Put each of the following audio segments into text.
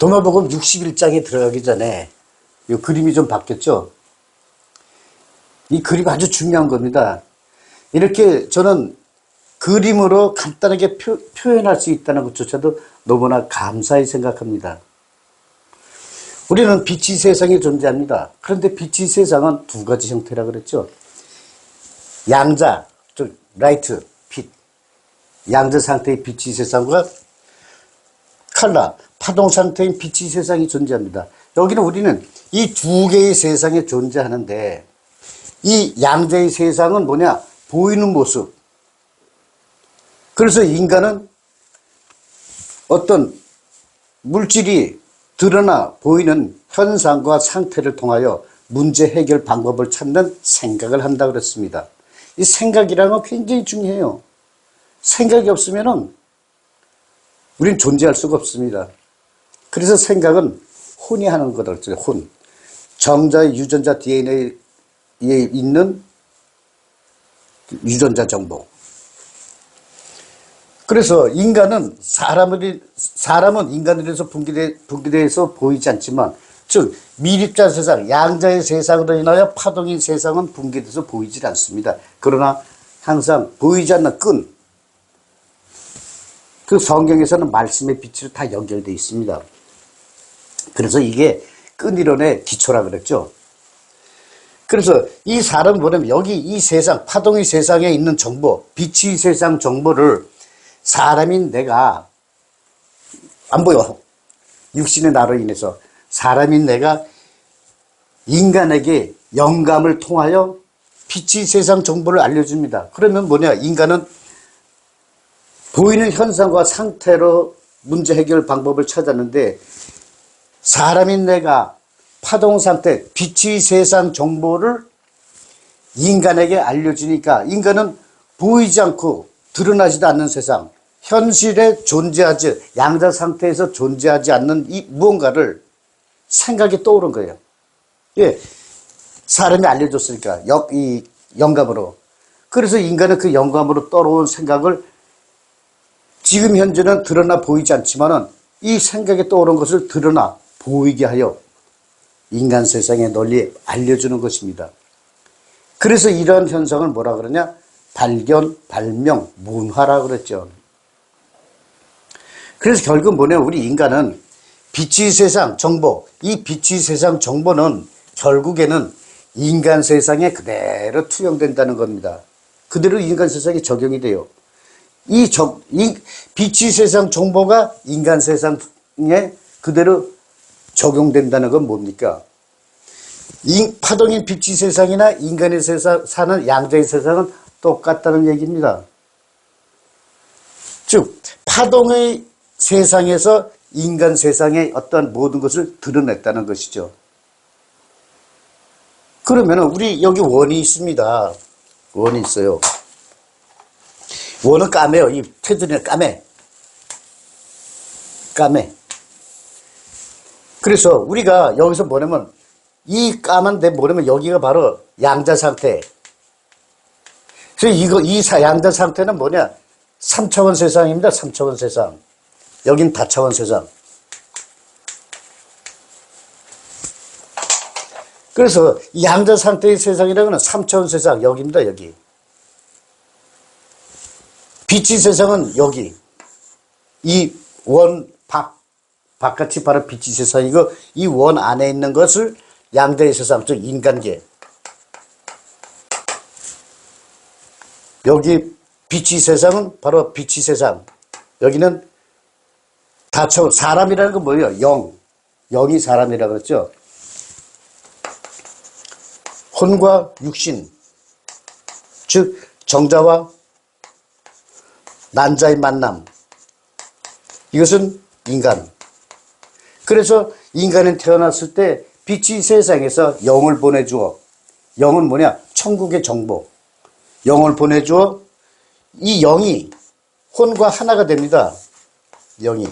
도마복음 61장에 들어가기 전에 이 그림이 좀 바뀌었죠. 이 그림 아주 중요한 겁니다. 이렇게 저는 그림으로 간단하게 표현할 수 있다는 것조차도 너무나 감사히 생각합니다. 우리는 빛이 세상에 존재합니다. 그런데 빛이 세상은 두 가지 형태라 그랬죠. 양자, 즉 라이트, 빛, 양자 상태의 빛이 세상과 칼라, 파동 상태인 빛이 세상이 존재합니다. 여기는 우리는 이 두 개의 세상에 존재하는데 이 양자의 세상은 뭐냐? 보이는 모습. 그래서 인간은 어떤 물질이 드러나 보이는 현상과 상태를 통하여 문제 해결 방법을 찾는 생각을 한다 그랬습니다. 이 생각이라는 건 굉장히 중요해요. 생각이 없으면은 우린 존재할 수가 없습니다. 그래서 생각은 혼이 하는 거다 그랬죠. 혼. 정자의 유전자 DNA에 있는 유전자 정보. 그래서 인간은 사람은 인간으로서 분기대해서 보이지 않지만, 즉 미립자 세상, 양자의 세상으로 인하여 파동인 세상은 분기돼서 보이질 않습니다. 그러나 항상 보이지 않는 끈, 그 성경에서는 말씀의 빛으로 다 연결되어 있습니다. 그래서 이게 끈이론의 기초라 그랬죠. 그래서 이 사람은 뭐냐면 여기 이 세상, 파동의 세상에 있는 정보, 빛의 세상 정보를 사람인 내가, 안 보여. 육신의 나로 인해서 사람인 내가 인간에게 영감을 통하여 빛의 세상 정보를 알려줍니다. 그러면 뭐냐? 인간은 보이는 현상과 상태로 문제 해결 방법을 찾았는데 사람인 내가 파동 상태, 빛의 세상 정보를 인간에게 알려주니까 인간은 보이지 않고 드러나지도 않는 세상, 현실에 존재하지, 양자 상태에서 존재하지 않는 이 무언가를 생각이 떠오른 거예요. 예. 사람이 알려줬으니까, 이 영감으로. 그래서 인간은 그 영감으로 떠오른 생각을 지금 현재는 드러나 보이지 않지만은 이 생각에 떠오른 것을 드러나 보이게 하여 인간 세상에 널리 알려주는 것입니다. 그래서 이러한 현상을 뭐라 그러냐? 발견, 발명, 문화라 그랬죠. 그래서 결국 뭐냐? 우리 인간은 빛의 세상 정보, 이 빛의 세상 정보는 결국에는 인간 세상에 그대로 투영된다는 겁니다. 그대로 인간 세상에 적용이 돼요. 이 빛의 세상 정보가 인간 세상에 그대로 적용된다는 건 뭡니까? 파동인 빛의 세상이나 인간의 세상, 사는 양자의 세상은 똑같다는 얘기입니다. 즉, 파동의 세상에서 인간 세상의 어떤 모든 것을 드러냈다는 것이죠. 그러면 우리 여기 원이 있습니다. 원이 있어요. 원은 까매요. 이 테두리는 까매. 까매. 그래서 우리가 여기서 뭐냐면 이 까만데 뭐냐면 여기가 바로 양자 상태. 그래서 이 양자 상태는 뭐냐? 3차원 세상입니다. 3차원 세상. 여긴 다차원 세상. 그래서 이 양자 상태의 세상이라는 건 3차원 세상. 여기입니다. 여기. 빛의 세상은 여기. 이 원 바깥이 바로 빛의 세상이고 이 원 안에 있는 것을 양자의 세상, 즉 인간계. 여기 빛의 세상은 바로 빛의 세상. 여기는 다차원, 사람이라는 건 뭐예요? 영. 영이 사람이라고 그랬죠. 혼과 육신, 즉 정자와 난자의 만남. 이것은 인간. 그래서 인간은 태어났을 때 빛의 세상에서 영을 보내주어, 영은 뭐냐? 천국의 정보. 영을 보내주어 이 영이 혼과 하나가 됩니다. 영이.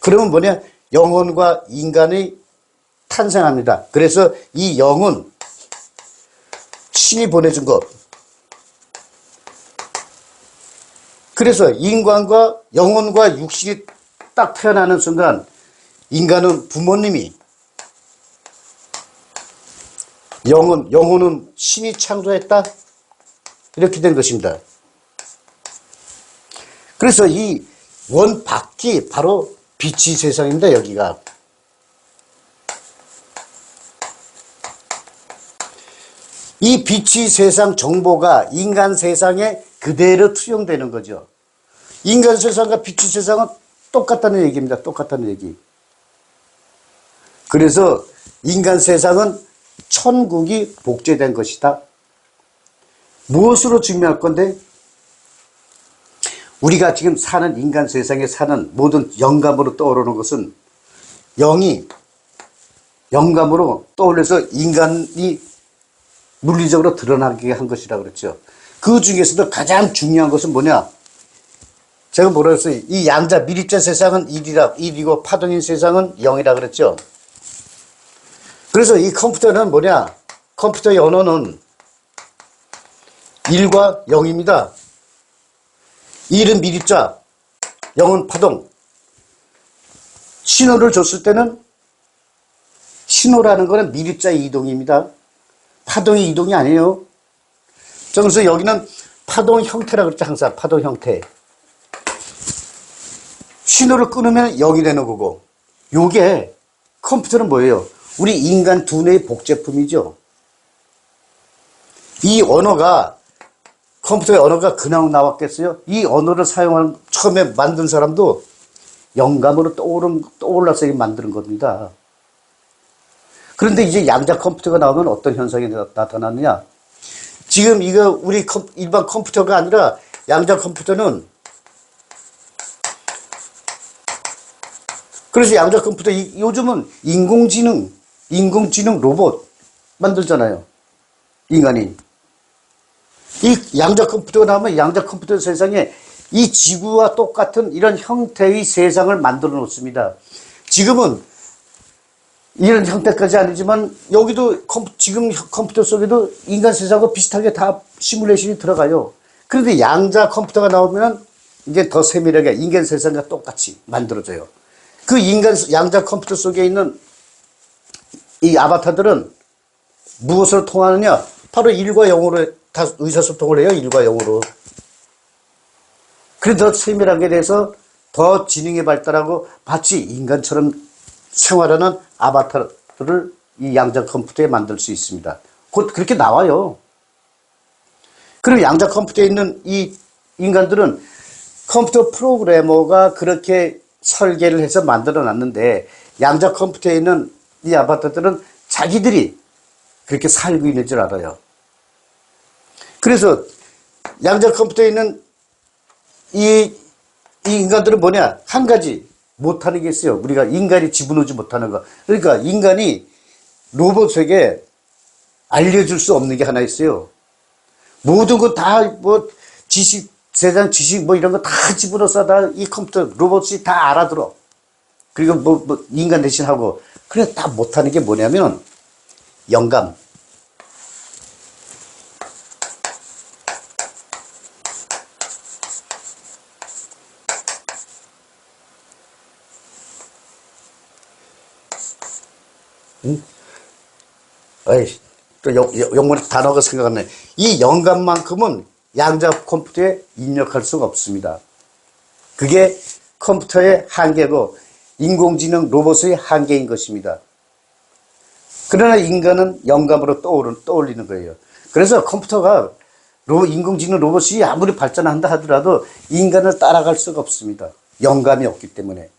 그러면 뭐냐? 영혼과 인간이 탄생합니다. 그래서 이 영은 신이 보내준 것. 그래서 인간과 영혼과 육신이 딱 태어나는 순간 인간은 부모님이, 영혼은 신이 창조했다. 이렇게 된 것입니다. 그래서 이 원 밖이 바로 빛이 세상입니다. 여기가. 이 빛이 세상 정보가 인간 세상에 그대로 투영되는 거죠. 인간 세상과 빛이 세상은 똑같다는 얘기입니다. 똑같다는 얘기. 그래서 인간 세상은 천국이 복제된 것이다. 무엇으로 증명할 건데? 우리가 지금 사는 인간 세상에 사는 모든 영감으로 떠오르는 것은 영이 영감으로 떠올려서 인간이 물리적으로 드러나게 한 것이라 그랬죠. 그 중에서도 가장 중요한 것은 뭐냐? 제가 뭐라 그랬어요? 이 양자 미립자 세상은 1이고 파동인 세상은 0이라 그랬죠. 그래서 이 컴퓨터는 뭐냐? 컴퓨터의 언어는 1과 0입니다. 1은 미립자, 0은 파동. 신호를 줬을 때는 신호라는 것은 미립자의 이동입니다. 파동의 이동이 아니에요. 그래서 여기는 파동 형태라고 그랬죠. 항상 파동 형태. 신호를 끊으면 0이 되는 거고, 요게 컴퓨터는 뭐예요? 우리 인간 두뇌의 복제품이죠. 이 언어가, 컴퓨터의 언어가 그냥 나왔겠어요? 이 언어를 사용한 처음에 만든 사람도 영감으로 떠올라서 만드는 겁니다. 그런데 이제 양자 컴퓨터가 나오면 어떤 현상이 나타나느냐? 지금 이거 우리 일반 컴퓨터가 아니라 양자 컴퓨터는, 그래서 양자 컴퓨터, 요즘은 인공지능 로봇 만들잖아요. 인간이. 이 양자 컴퓨터가 나오면 양자 컴퓨터 세상에 이 지구와 똑같은 이런 형태의 세상을 만들어 놓습니다. 지금은 이런 형태까지 아니지만 여기도 지금 컴퓨터 속에도 인간 세상과 비슷하게 다 시뮬레이션이 들어가요. 그런데 양자 컴퓨터가 나오면 이제 더 세밀하게 인간 세상과 똑같이 만들어져요. 그 양자 컴퓨터 속에 있는 이 아바타들은 무엇으로 통하느냐? 바로 1과 0으로 다 의사소통을 해요. 1과 0으로. 그래서 더 세밀하게 돼서 더 지능이 발달하고 마치 인간처럼 생활하는 아바타를 이 양자 컴퓨터에 만들 수 있습니다. 곧 그렇게 나와요. 그리고 양자 컴퓨터에 있는 이 인간들은 컴퓨터 프로그래머가 그렇게 설계를 해서 만들어 놨는데, 양자 컴퓨터에 있는 이 아바타들은 자기들이 그렇게 살고 있는 줄 알아요. 그래서 양자 컴퓨터에 있는 이 인간들은 뭐냐? 한 가지 못하는 게 있어요. 우리가 인간이 집어넣지 못하는 거. 그러니까 인간이 로봇에게 알려줄 수 없는 게 하나 있어요. 모든 거 다 세상 지식 이런 거 다 집어넣어서 다 이 컴퓨터 로봇이 다 알아들어. 그리고 인간 대신 하고. 그래 다 못하는 게 뭐냐면 영감. 어이, 또 영문의 단어가 생각 안 나네. 이 영감만큼은 양자 컴퓨터에 입력할 수가 없습니다. 그게 컴퓨터의 한계고 인공지능 로봇의 한계인 것입니다. 그러나 인간은 영감으로 떠올리는 거예요. 그래서 컴퓨터가 인공지능 로봇이 아무리 발전한다 하더라도 인간을 따라갈 수가 없습니다. 영감이 없기 때문에.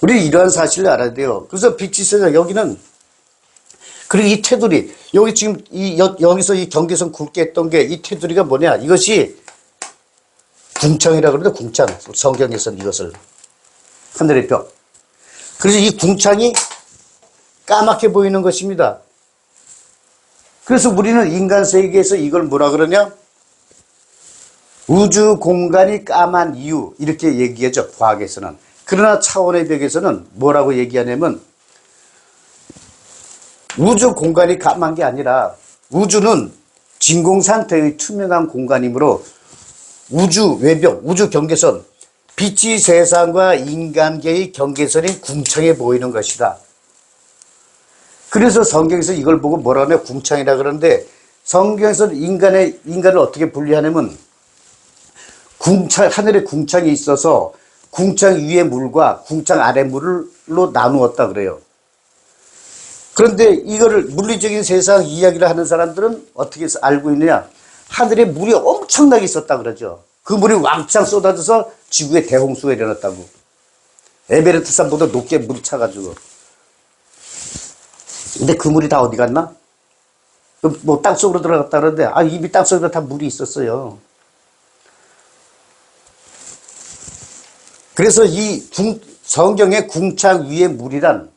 우리 이러한 사실을 알아야 돼요. 그래서 빛이 세상, 여기는, 그리고 이 테두리, 여기 지금 여기서 이 경계선 굵게 했던 게 이 테두리가 뭐냐? 이것이 궁창이라고 그러는데, 궁창. 성경에서는 이것을. 하늘의 벽. 그래서 이 궁창이 까맣게 보이는 것입니다. 그래서 우리는 인간 세계에서 이걸 뭐라 그러냐? 우주 공간이 까만 이유, 이렇게 얘기하죠. 과학에서는. 그러나 차원의 벽에서는 뭐라고 얘기하냐면, 우주 공간이 까만 게 아니라 우주는 진공 상태의 투명한 공간이므로 우주 외벽, 우주 경계선, 빛이 세상과 인간계의 경계선이 궁창해 보이는 것이다. 그래서 성경에서 이걸 보고 뭐라 하냐, 궁창이라 그러는데, 성경에서 인간을 어떻게 분리하냐면, 하늘에 궁창이 있어서 궁창 위의 물과 궁창 아래 물로 나누었다 그래요. 그런데 이거를 물리적인 세상 이야기를 하는 사람들은 어떻게 알고 있느냐? 하늘에 물이 엄청나게 있었다 그러죠. 그 물이 왕창 쏟아져서 지구에 대홍수가 일어났다고. 에베레스트 산보다 높게 물이 차가지고. 근데 그 물이 다 어디 갔나? 뭐 땅속으로 들어갔다 그러는데, 이미 땅속에 다 물이 있었어요. 그래서 이 성경의 궁창 위의 물이란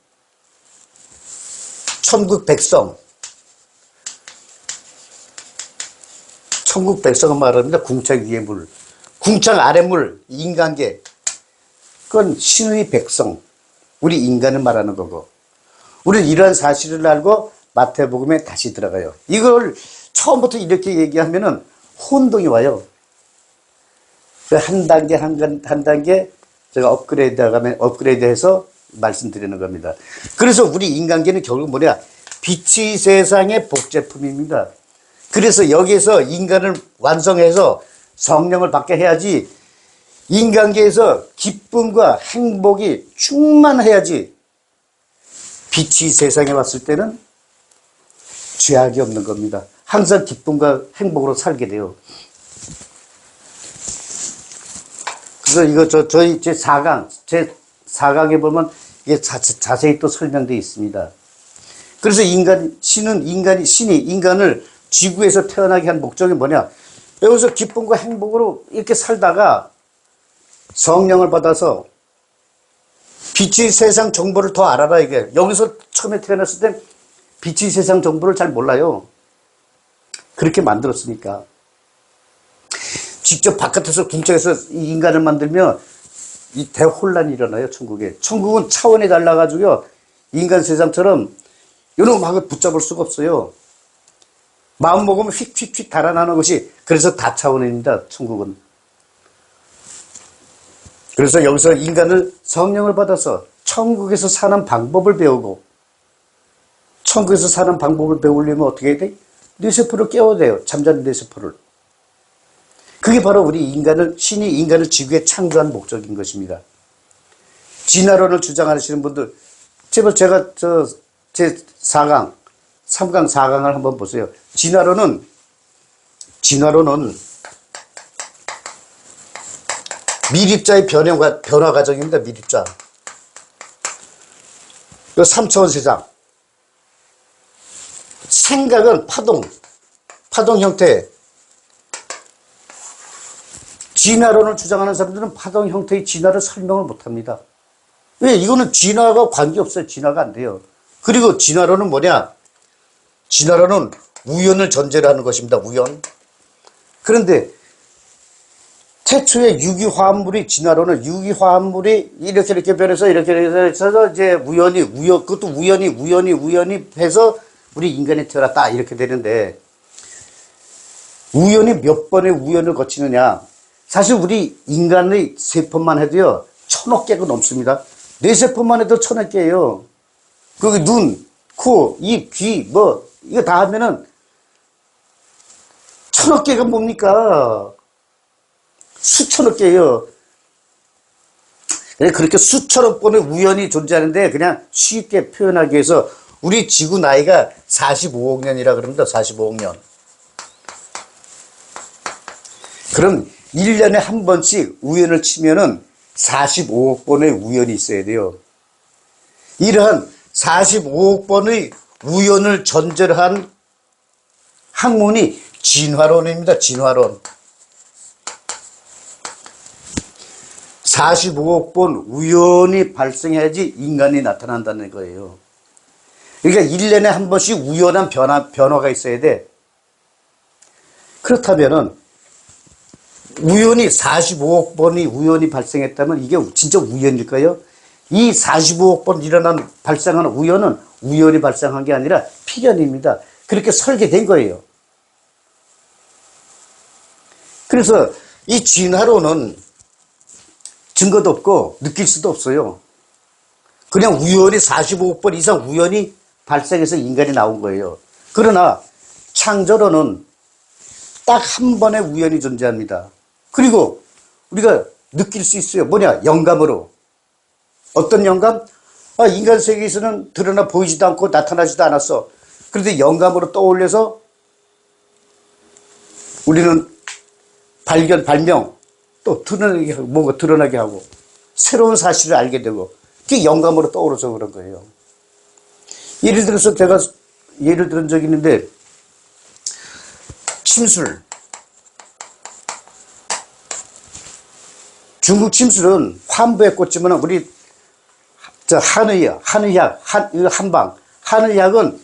천국 백성을 말합니다. 궁창 위의 물. 궁창 아래 물, 인간계. 그건 신의 백성, 우리 인간을 말하는 거고. 우리는 이러한 사실을 알고 마태복음에 다시 들어가요. 이걸 처음부터 이렇게 얘기하면은 혼동이 와요. 한 단계 한 단계 제가 업그레이드해서 말씀드리는 겁니다. 그래서 우리 인간계는 결국 뭐냐? 빛이 세상의 복제품입니다. 그래서 여기에서 인간을 완성해서 성령을 받게 해야지, 인간계에서 기쁨과 행복이 충만해야지 빛이 세상에 왔을 때는 죄악이 없는 겁니다. 항상 기쁨과 행복으로 살게 돼요. 그래서 이거 저희 제 4강에 보면 이게 자세히 또 설명되어 있습니다. 그래서 신이 인간을 지구에서 태어나게 한 목적이 뭐냐? 여기서 기쁨과 행복으로 이렇게 살다가 성령을 받아서 빛이 세상 정보를 더 알아라, 이게. 여기서 처음에 태어났을 때 빛이 세상 정보를 잘 몰라요. 그렇게 만들었으니까. 직접 바깥에서 궁창에서 이 인간을 만들면 이 대혼란이 일어나요, 천국에. 천국은 차원이 달라가지고요, 인간 세상처럼 요놈하고 붙잡을 수가 없어요. 마음 먹으면 휙휙휙 달아나는 것이, 그래서 다차원입니다, 천국은. 그래서 여기서 인간을 성령을 받아서 천국에서 사는 방법을 배우고, 천국에서 사는 방법을 배우려면 어떻게 해야 돼? 뇌세포를 깨워야 돼요, 잠자는 뇌세포를. 그게 바로 우리 신이 인간을 지구에 창조한 목적인 것입니다. 진화론을 주장하시는 분들, 제가 제 4강, 3강, 4강을 한번 보세요. 진화론은 미립자의 변화 과정입니다. 미립자. 3차원 세상. 생각은 파동 형태. 진화론을 주장하는 사람들은 파동 형태의 진화를 설명을 못합니다. 왜? 이거는 진화가 관계없어요. 진화가 안 돼요. 그리고 진화론은 뭐냐? 진화론은 우연을 전제로 하는 것입니다. 우연. 그런데 태초에 유기화합물이, 진화론은 유기화합물이 이렇게 변해서 이렇게 해서 이제 그것도 우연히 해서 우리 인간이 태어났다, 이렇게 되는데, 우연이 몇 번의 우연을 거치느냐? 사실 우리 인간의 세포만 해도요, 1000억 개가 넘습니다. 뇌세포만 해도 1000억 개예요. 거기 눈, 코, 입, 귀, 이거 다 하면은 1000억 개가 뭡니까? 수천억 개예요. 그렇게 수천억 번의 우연이 존재하는데, 그냥 쉽게 표현하기 위해서 우리 지구 나이가 45억 년이라 그럽니다. 45억 년. 그럼 1년에 한 번씩 우연을 치면은 45억 번의 우연이 있어야 돼요. 이러한 45억 번의 우연을 전제로 한 학문이 진화론입니다. 진화론. 45억 번 우연이 발생해야지 인간이 나타난다는 거예요. 그러니까 1년에 한 번씩 우연한 변화가 있어야 돼. 그렇다면은 우연이 45억 번이 우연이 발생했다면 이게 진짜 우연일까요? 이 45억 번 발생하는 우연은 우연이 발생한 게 아니라 필연입니다. 그렇게 설계된 거예요. 그래서 이 진화론은 증거도 없고 느낄 수도 없어요. 그냥 우연히 45억 번 이상 우연히 발생해서 인간이 나온 거예요. 그러나 창조론은 딱 한 번의 우연이 존재합니다. 그리고 우리가 느낄 수 있어요. 뭐냐? 영감으로. 어떤 영감? 인간 세계에서는 드러나 보이지도 않고 나타나지도 않았어. 그런데 영감으로 떠올려서 우리는 발명, 또 드러나게 하고, 뭔가 드러나게 하고, 새로운 사실을 알게 되고, 그게 영감으로 떠오르서 그런 거예요. 예를 들어서 제가 예를 들은 적이 있는데, 침술. 중국 침술은 환부에 꽂지만 우리 한의학은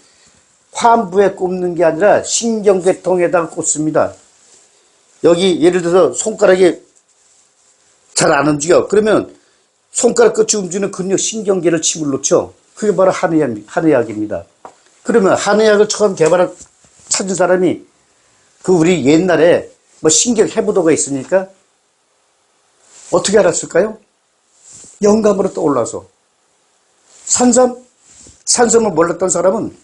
환부에 꽂는 게 아니라 신경계통에다가 꽂습니다. 여기 예를 들어서 손가락이 잘 안 움직여. 그러면 손가락 끝이 움직이는 근육 신경계를 침을 놓죠. 그게 바로 한의학입니다. 그러면 한의학을 처음 찾은 사람이 우리 옛날에 뭐 신경 해부도가 있으니까 어떻게 알았을까요? 영감으로 떠올라서. 산삼을 몰랐던 사람은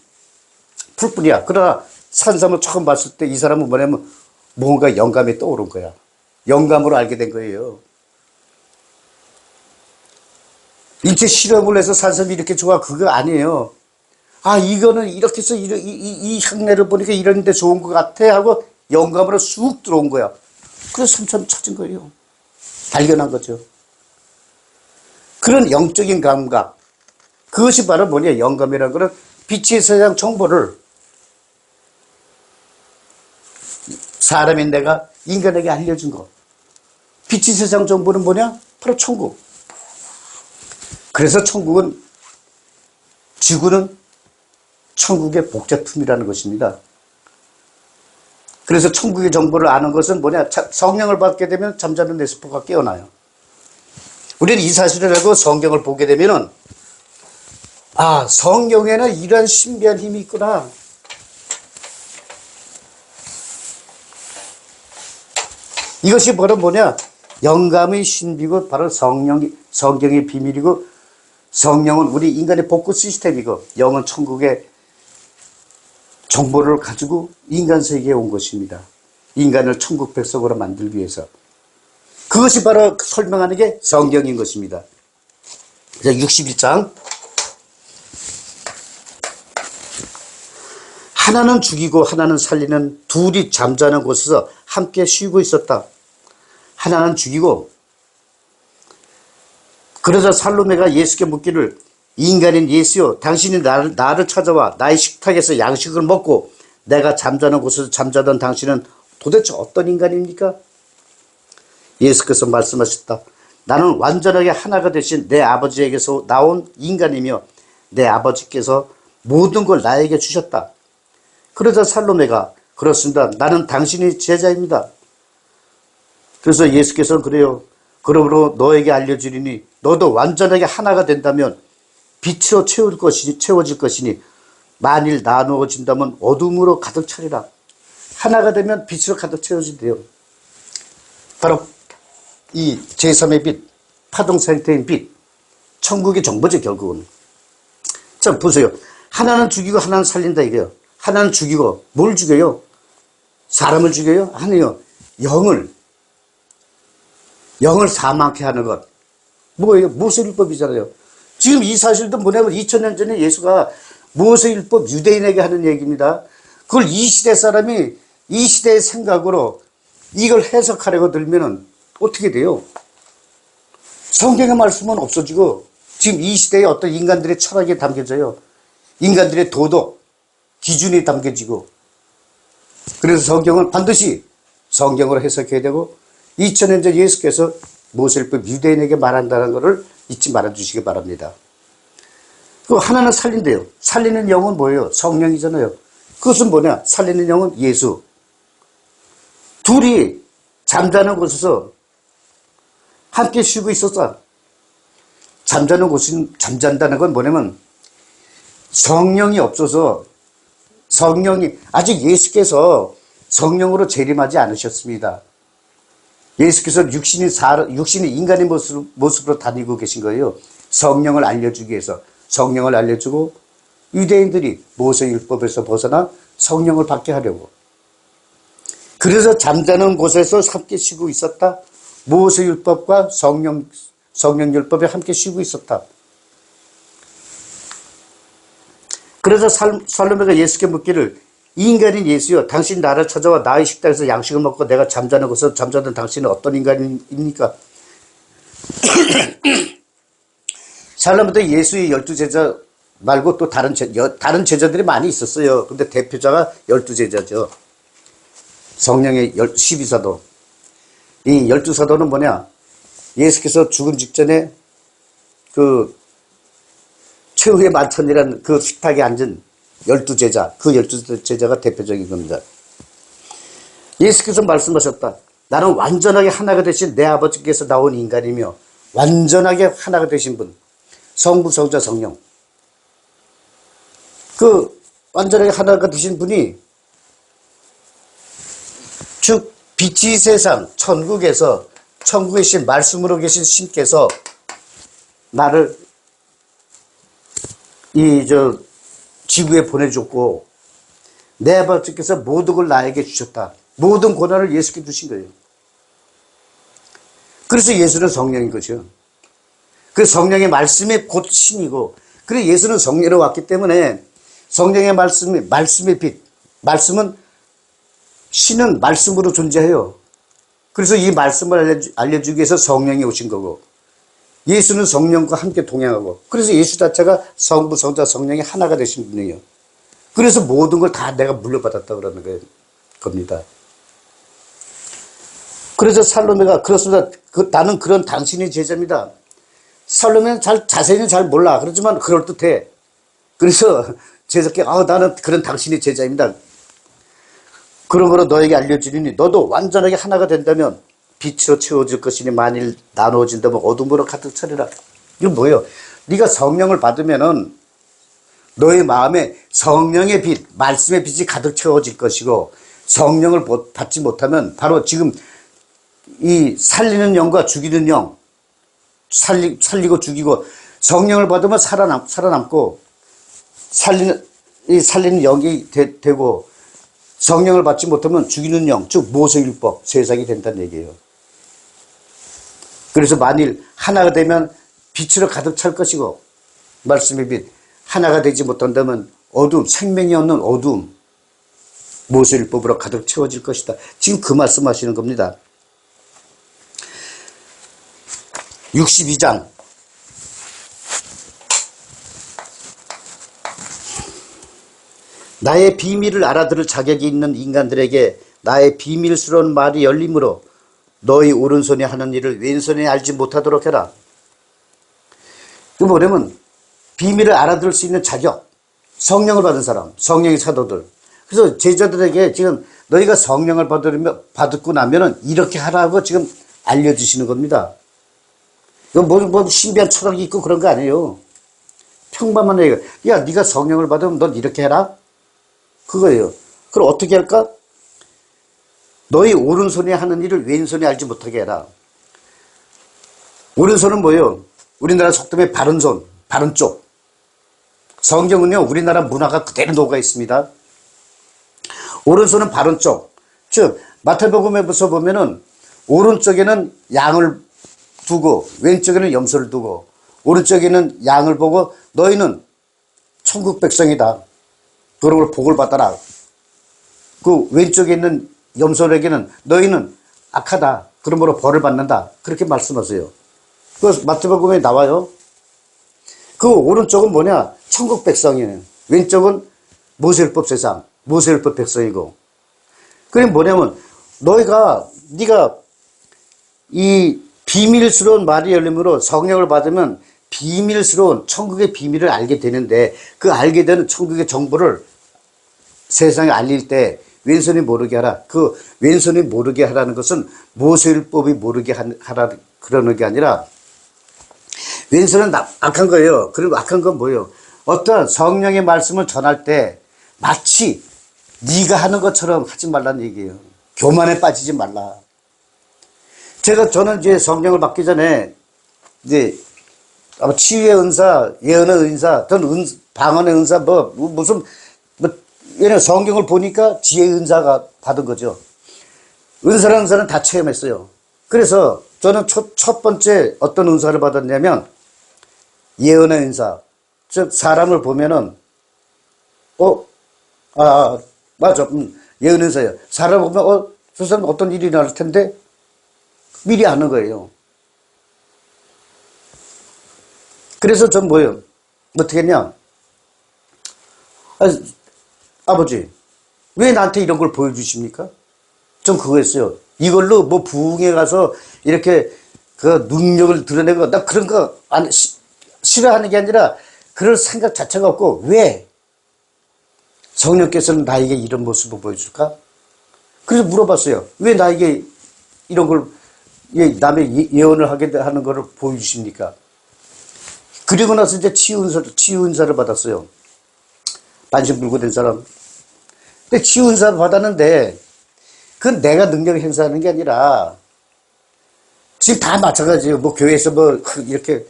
풀뿐이야. 그러나 산삼을 처음 봤을 때 이 사람은 뭐냐면 뭔가 영감이 떠오른 거야. 영감으로 알게 된 거예요. 인체 실험을 해서 산삼이 이렇게 좋아. 그거 아니에요. 이거는 이렇게 해서 이 향내를 보니까 이런데 좋은 것 같아 하고 영감으로 쑥 들어온 거야. 그래서 산삼을 찾은 거예요. 발견한 거죠. 그런 영적인 감각. 그것이 바로 뭐냐? 영감이라는 거는 빛의 세상 정보를 사람인 내가 인간에게 알려준 거. 빛의 세상 정보는 뭐냐? 바로 천국. 그래서 지구는 천국의 복제품이라는 것입니다. 그래서 천국의 정보를 아는 것은 뭐냐? 성령을 받게 되면 잠자는 내 세포가 깨어나요. 우리는 이 사실을 알고 성경을 보게 되면은 성경에는 이러한 신비한 힘이 있구나. 이것이 바로 뭐냐? 영감의 신비고 바로 성경의 비밀이고 성령은 우리 인간의 복구 시스템이고 영은 천국의 정보를 가지고 인간 세계에 온 것입니다. 인간을 천국 백성으로 만들기 위해서. 그것이 바로 설명하는 게 성경인 것입니다. 61장. 하나는 죽이고 하나는 살리는 둘이 잠자는 곳에서 함께 쉬고 있었다. 하나는 죽이고. 그러자 살로메가 예수께 묻기를 인간인 예수여 당신이 나를 찾아와 나의 식탁에서 양식을 먹고 내가 잠자는 곳에서 잠자던 당신은 도대체 어떤 인간입니까? 예수께서 말씀하셨다. 나는 완전하게 하나가 되신 내 아버지에게서 나온 인간이며 내 아버지께서 모든 걸 나에게 주셨다. 그러자 살로메가 그렇습니다. 나는 당신의 제자입니다. 그래서 예수께서는 그래요. 그러므로 너에게 알려주리니 너도 완전하게 하나가 된다면 빛으로 채워질 것이니 만일 나누어진다면 어둠으로 가득 차리라. 하나가 되면 빛으로 가득 채워진대요. 바로 이 제3의 빛, 파동 상태인 빛, 천국의 정보죠 결국은. 자 보세요. 하나는 죽이고 하나는 살린다 이게요. 하나는 죽이고 뭘 죽여요? 사람을 죽여요? 아니요. 영을 사망케 하는 것. 뭐예요? 모세율법이잖아요. 지금 이 사실도 뭐냐면 2000년 전에 예수가 모세율법 유대인에게 하는 얘기입니다. 그걸 이 시대 사람이 이 시대의 생각으로 이걸 해석하려고 들면은 어떻게 돼요? 성경의 말씀은 없어지고 지금 이 시대에 어떤 인간들의 철학이 담겨져요. 인간들의 도덕, 기준이 담겨지고 그래서 성경은 반드시 성경으로 해석해야 되고 2000년 전 예수께서 모세율법 유대인에게 말한다는 것을 잊지 말아주시기 바랍니다. 그 하나는 살린대요. 살리는 영은 뭐예요? 성령이잖아요. 그것은 뭐냐? 살리는 영은 예수. 둘이 잠자는 곳에서 함께 쉬고 있었다. 잠잔다는 건 뭐냐면 성령이 없어서 아직 예수께서 성령으로 재림하지 않으셨습니다. 예수께서 육신이 인간의 모습으로 다니고 계신 거예요. 성령을 알려주기 위해서. 성령을 알려주고 유대인들이 모세율법에서 벗어나 성령을 받게 하려고. 그래서 잠자는 곳에서 함께 쉬고 있었다. 모세율법과 성령율법에 함께 쉬고 있었다. 그래서 살로메가 예수께 묻기를, 이 인간인 예수여, 당신 나를 찾아와 나의 식당에서 양식을 먹고 내가 잠자는 곳에서 잠자는 당신은 어떤 인간입니까? 살로메도 예수의 12제자 말고 또 다른 제자들이 많이 있었어요. 근데 대표자가 12제자죠. 성령의 12사도. 이 12사도는 뭐냐? 예수께서 죽음 직전에 그 최후의 만찬이라는 그 식탁에 앉은 12제자, 그 12제자가 대표적인 겁니다. 예수께서 말씀하셨다. 나는 완전하게 하나가 되신 내 아버지께서 나온 인간이며 완전하게 하나가 되신 분, 성부, 성자, 성령. 그 완전하게 하나가 되신 분이 즉 빛이 세상 천국에 계신 말씀으로 계신 신께서 나를 지구에 보내줬고 내 아버지께서 모든 걸 나에게 주셨다. 모든 권한을 예수께 주신 거예요. 그래서 예수는 성령인 거죠. 그 성령의 말씀이 곧 신이고, 그래 예수는 성령으로 왔기 때문에 성령의 말씀의 빛, 말씀은 신은 말씀으로 존재해요. 그래서 이 말씀을 알려주기 위해서 성령이 오신 거고, 예수는 성령과 함께 동행하고, 그래서 예수 자체가 성부, 성자, 성령이 하나가 되신 분이에요. 그래서 모든 걸 다 내가 물려받았다 그러는 겁니다. 그래서 살로메가, 그렇습니다. 나는 그런 당신의 제자입니다. 살로메는 자세히는 잘 몰라. 그렇지만 그럴듯해. 그래서 제자께, 나는 그런 당신의 제자입니다. 그러므로 너에게 알려주리니 너도 완전하게 하나가 된다면 빛으로 채워질 것이니 만일 나누어진다면 어둠으로 가득 차리라. 이건 뭐예요? 네가 성령을 받으면은 너의 마음에 성령의 빛, 말씀의 빛이 가득 채워질 것이고, 성령을 받지 못하면 바로 지금 이 살리는 영과 죽이는 영, 살리고 죽이고, 성령을 받으면 살아남고 살리는 영이 되고, 성령을 받지 못하면 죽이는 영, 즉 모세율법, 세상이 된다는 얘기예요. 그래서 만일 하나가 되면 빛으로 가득 찰 것이고, 말씀의 빛, 하나가 되지 못한다면 어둠, 생명이 없는 어둠, 모세율법으로 가득 채워질 것이다. 지금 그 말씀하시는 겁니다. 62장 나의 비밀을 알아들을 자격이 있는 인간들에게 나의 비밀스러운 말이 열림으로 너희 오른손이 하는 일을 왼손이 알지 못하도록 해라. 이거 뭐냐면 비밀을 알아들을 수 있는 자격, 성령을 받은 사람, 성령의 사도들. 그래서 제자들에게 지금 너희가 성령을 받고 나면은 이렇게 하라고 지금 알려주시는 겁니다. 이거 뭐 신비한 철학이 있고 그런 거 아니에요. 평범한 얘기가, 야, 네가 성령을 받으면 넌 이렇게 해라. 그거예요. 그럼 어떻게 할까? 너희 오른손이 하는 일을 왼손이 알지 못하게 해라. 오른손은 뭐예요? 우리나라 속담에 바른 손, 바른 쪽. 성경은요, 우리나라 문화가 그대로 녹아 있습니다. 오른손은 바른 쪽. 즉, 마태복음에서 보면은 오른쪽에는 양을 두고 왼쪽에는 염소를 두고, 오른쪽에는 양을 보고 너희는 천국 백성이다. 그러므로 복을 받아라. 그 왼쪽에 있는 염소에게는 너희는 악하다. 그러므로 벌을 받는다. 그렇게 말씀하세요. 그 마태복음에 나와요. 그 오른쪽은 뭐냐? 천국 백성이에요. 왼쪽은 모세율법 세상, 모세율법 백성이고. 그게 뭐냐면 네가 이 비밀스러운 말이 열림으로 성령을 받으면 비밀스러운 천국의 비밀을 알게 되는데, 그 알게 되는 천국의 정보를 세상에 알릴 때 왼손이 모르게 하라. 그 왼손이 모르게 하라는 것은 모세율법이 모르게 하라 그러는 게 아니라, 왼손은 악한 거예요. 그리고 악한 건 뭐예요? 어떤 성령의 말씀을 전할 때 마치 네가 하는 것처럼 하지 말라는 얘기예요. 교만에 빠지지 말라. 저는 이제 성령을 받기 전에 이제 아마 치유의 은사, 예언의 은사, 방언의 은사, 무슨 얘는 성경을 보니까 지혜의 은사가 받은 거죠. 은사라는 은사는 다 체험했어요. 그래서 저는 첫 번째 어떤 은사를 받았냐면 예언의 은사. 즉 사람을 보면은 맞아. 예언의 은사예요. 사람을 보면 저 사람 어떤 일이 날 텐데 미리 아는 거예요. 그래서 전 뭐예요? 어떻게 했냐? 아버지, 왜 나한테 이런 걸 보여주십니까? 전 그거였어요. 이걸로 뭐 부흥에 가서 이렇게 그 능력을 드러내고, 나 그런 거 싫어하는 게 아니라 그럴 생각 자체가 없고, 왜 성령께서는 나에게 이런 모습을 보여줄까? 그래서 물어봤어요. 왜 나에게 이런 걸, 남의 예언을 하게 하는 거를 보여주십니까? 그리고 나서 이제 치유 은사를 받았어요. 반신불구된 사람. 근데 치유 은사를 받았는데, 그건 내가 능력을 행사하는 게 아니라, 지금 다 마찬가지예요. 뭐 교회에서 이렇게,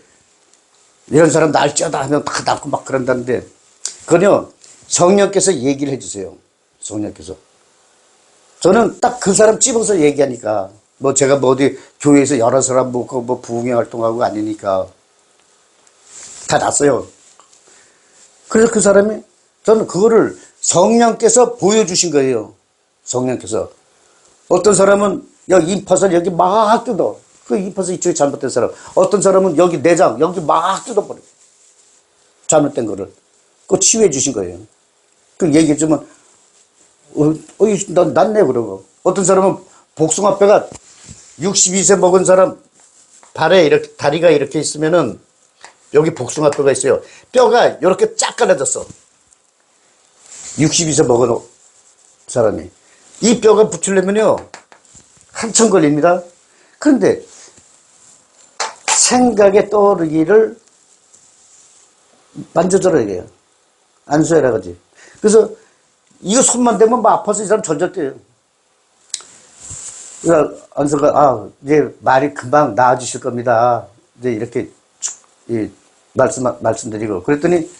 이런 사람 날짜다 하면 막 낫고 막 그런다는데, 그건요, 성령께서 얘기를 해주세요. 성령께서. 저는 딱 그 사람 찝어서 얘기하니까, 제가 어디 교회에서 여러 사람 뭐 부흥회 활동하고 아니니까, 다 났어요. 그래서 그 사람이, 저는 그거를 성령께서 보여주신 거예요. 성령께서. 어떤 사람은 임파선 여기 막 뜯어. 그 임파선 이쪽에 잘못된 사람. 어떤 사람은 여기 내장, 여기 막 뜯어버려. 잘못된 거를. 그거 치유해 주신 거예요. 그 얘기해주면, 넌 낫네, 그러고. 어떤 사람은 복숭아뼈가 62세 먹은 사람 발에 이렇게, 다리가 이렇게 있으면은 여기 복숭아뼈가 있어요. 뼈가 이렇게 쫙 갈라졌어. 62세 먹은 사람이. 이 뼈가 붙이려면요, 한참 걸립니다. 그런데 생각에 떠오르기를 만져줘라 이래요. 안수해라 그지. 그래서 이거 손만 대면 막 아파서 이 사람 절절대요. 그러니까 안수가 이제 말이 금방 나아지실 겁니다. 이제 이렇게 말씀드리고 그랬더니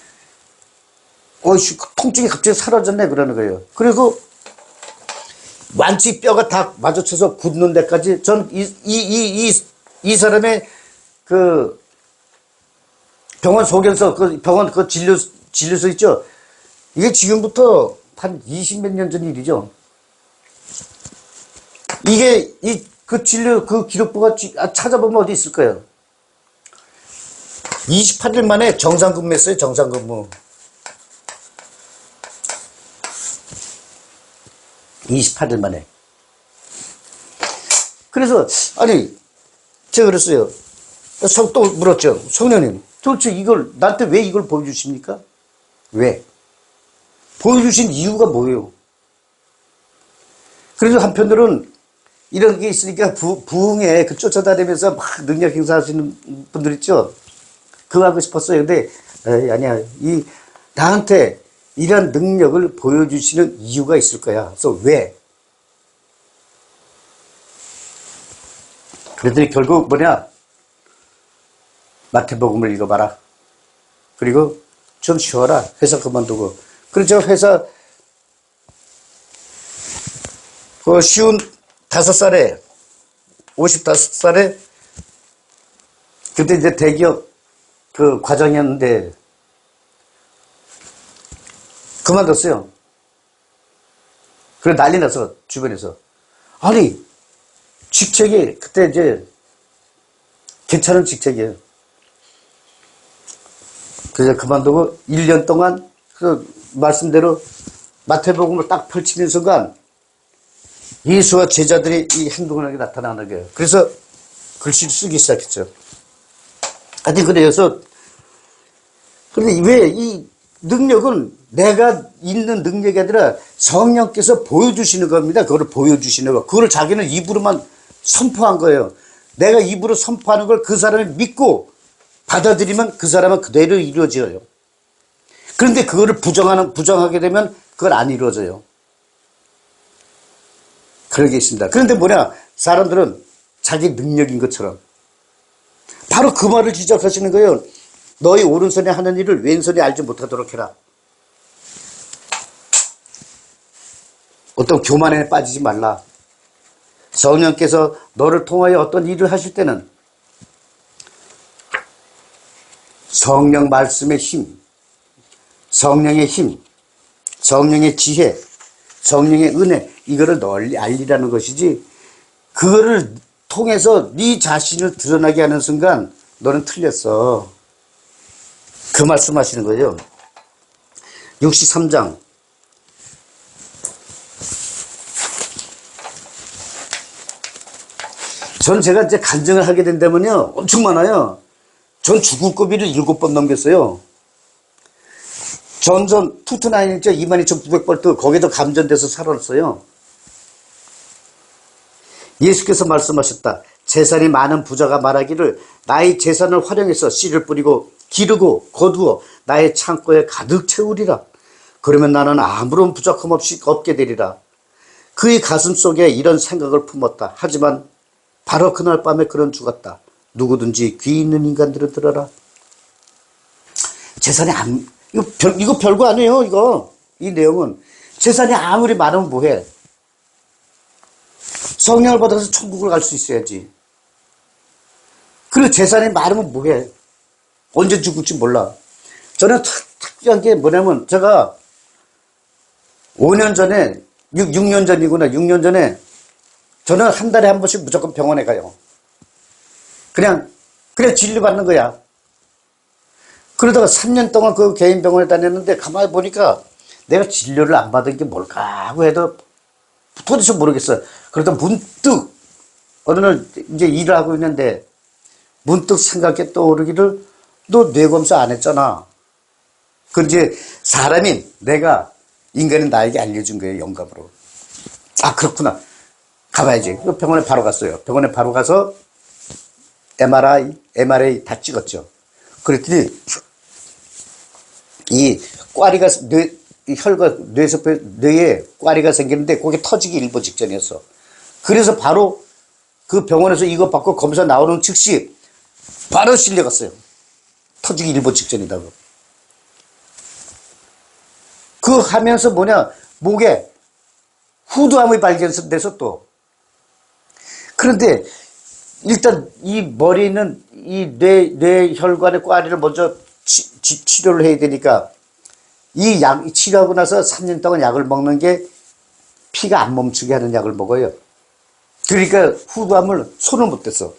통증이 갑자기 사라졌네 그러는 거예요. 그리고 완치 뼈가 다 마주쳐서 굳는 데까지 전 이 사람의 그 병원 소견서 병원 진료서 있죠. 이게 지금부터 한 20몇 년 전 일이죠. 이게 그 진료 그 기록부가 찾아보면 어디 있을 거예요. 28일 만에 정상근무했어요. 정상근무. 28일 만에. 그래서 제가 그랬어요. 또 물었죠. 성령님, 도대체 나한테 왜 이걸 보여주십니까? 왜? 보여주신 이유가 뭐예요? 그래서 한편으로는 이런 게 있으니까 부흥에 쫓아다니면서 막 능력 행사하시는 분들 있죠? 그거 하고 싶었어요. 근데 아니야. 나한테 이런 능력을 보여주시는 이유가 있을 거야. 그래서 왜? 그랬더니 결국 마태복음을 읽어봐라. 그리고 좀 쉬어라. 회사 그만두고. 그래서 제가 회사 쉬운 5살에 55살에 그때 이제 대기업 그 과장이었는데 그만뒀어요. 그래 난리 나서 주변에서 직책이 그때 이제 괜찮은 직책이에요. 그래서 그만두고 1년 동안 그 말씀대로 마태복음을 딱 펼치는 순간 예수와 제자들이 이 행동을 하게 나타나는 거예요. 그래서 글씨를 쓰기 시작했죠. 하여튼 그래서 근데 왜 이 능력은 내가 있는 능력이 아니라 성령께서 보여주시는 겁니다. 그거를 보여주시는 거. 그거를 자기는 입으로만 선포한 거예요. 내가 입으로 선포하는 걸 그 사람이 믿고 받아들이면 그 사람은 그대로 이루어져요. 그런데 그거를 부정하게 되면 그걸 안 이루어져요. 그런 게 있습니다. 그런데 사람들은 자기 능력인 것처럼. 바로 그 말을 지적하시는 거예요. 너희 오른손에 하는 일을 왼손이 알지 못하도록 해라. 어떤 교만에 빠지지 말라. 성령께서 너를 통하여 어떤 일을 하실 때는 성령 말씀의 힘, 성령의 힘, 성령의 지혜, 성령의 은혜, 이거를 널리 알리라는 것이지, 그거를 통해서 네 자신을 드러나게 하는 순간 너는 틀렸어. 그 말씀하시는 거예요. 63장 전 제가 이제 간증을 하게 된다면요 엄청 많아요. 전 죽을 고비를 7번 넘겼어요. 전선 투트나인 있죠. 22,900볼트 거기도 감전돼서 살았어요. 예수께서 말씀하셨다. 재산이 많은 부자가 말하기를 나의 재산을 활용해서 씨를 뿌리고 기르고 거두어 나의 창고에 가득 채우리라. 그러면 나는 아무런 부족함 없이 얻게 되리라. 그의 가슴 속에 이런 생각을 품었다. 하지만 바로 그날 밤에 그는 죽었다. 누구든지 귀 있는 인간들은 들어라. 재산이 이거 별거 아니에요. 이 내용은 재산이 아무리 많으면 뭐해. 성령을 받아서 천국을 갈 수 있어야지. 그리고 재산이 많으면 뭐해. 언제 죽을지 몰라. 저는 특별한 게 뭐냐면 제가 5년 전에 6년 전이구나. 6년 전에 저는 한 달에 한 번씩 무조건 병원에 가요. 그냥 진료받는 거야. 그러다가 3년 동안 그 개인 병원에 다녔는데 가만히 보니까 내가 진료를 안 받은 게 뭘까 하고 해도 도대체 모르겠어요. 그러다 문득 어느 날 이제 일을 하고 있는데 문득 생각에 떠오르기를 너 뇌검사 안 했잖아. 그 이제 사람인 내가 인간이 나에게 알려준 거예요. 영감으로. 아 그렇구나. 가봐야지. 병원에 바로 갔어요. 병원에 바로 가서 MRI 다 찍었죠. 그랬더니 이 꽈리가 혈관 뇌에 꽈리가 생기는데 그게 터지기 일보 직전이었어. 그래서 바로 그 병원에서 이거 받고 검사 나오는 즉시 바로 실려갔어요. 터지기 일보 직전이다고. 그 하면서 뭐냐 목에 후두암이 발견돼서 또 그런데 일단 이 머리에 있는 이 뇌혈관의 꽈리를 먼저 치료를 해야 되니까 이 치료하고 나서 3년 동안 약을 먹는 게 피가 안 멈추게 하는 약을 먹어요. 그러니까 후두암을 손을 못 댔어.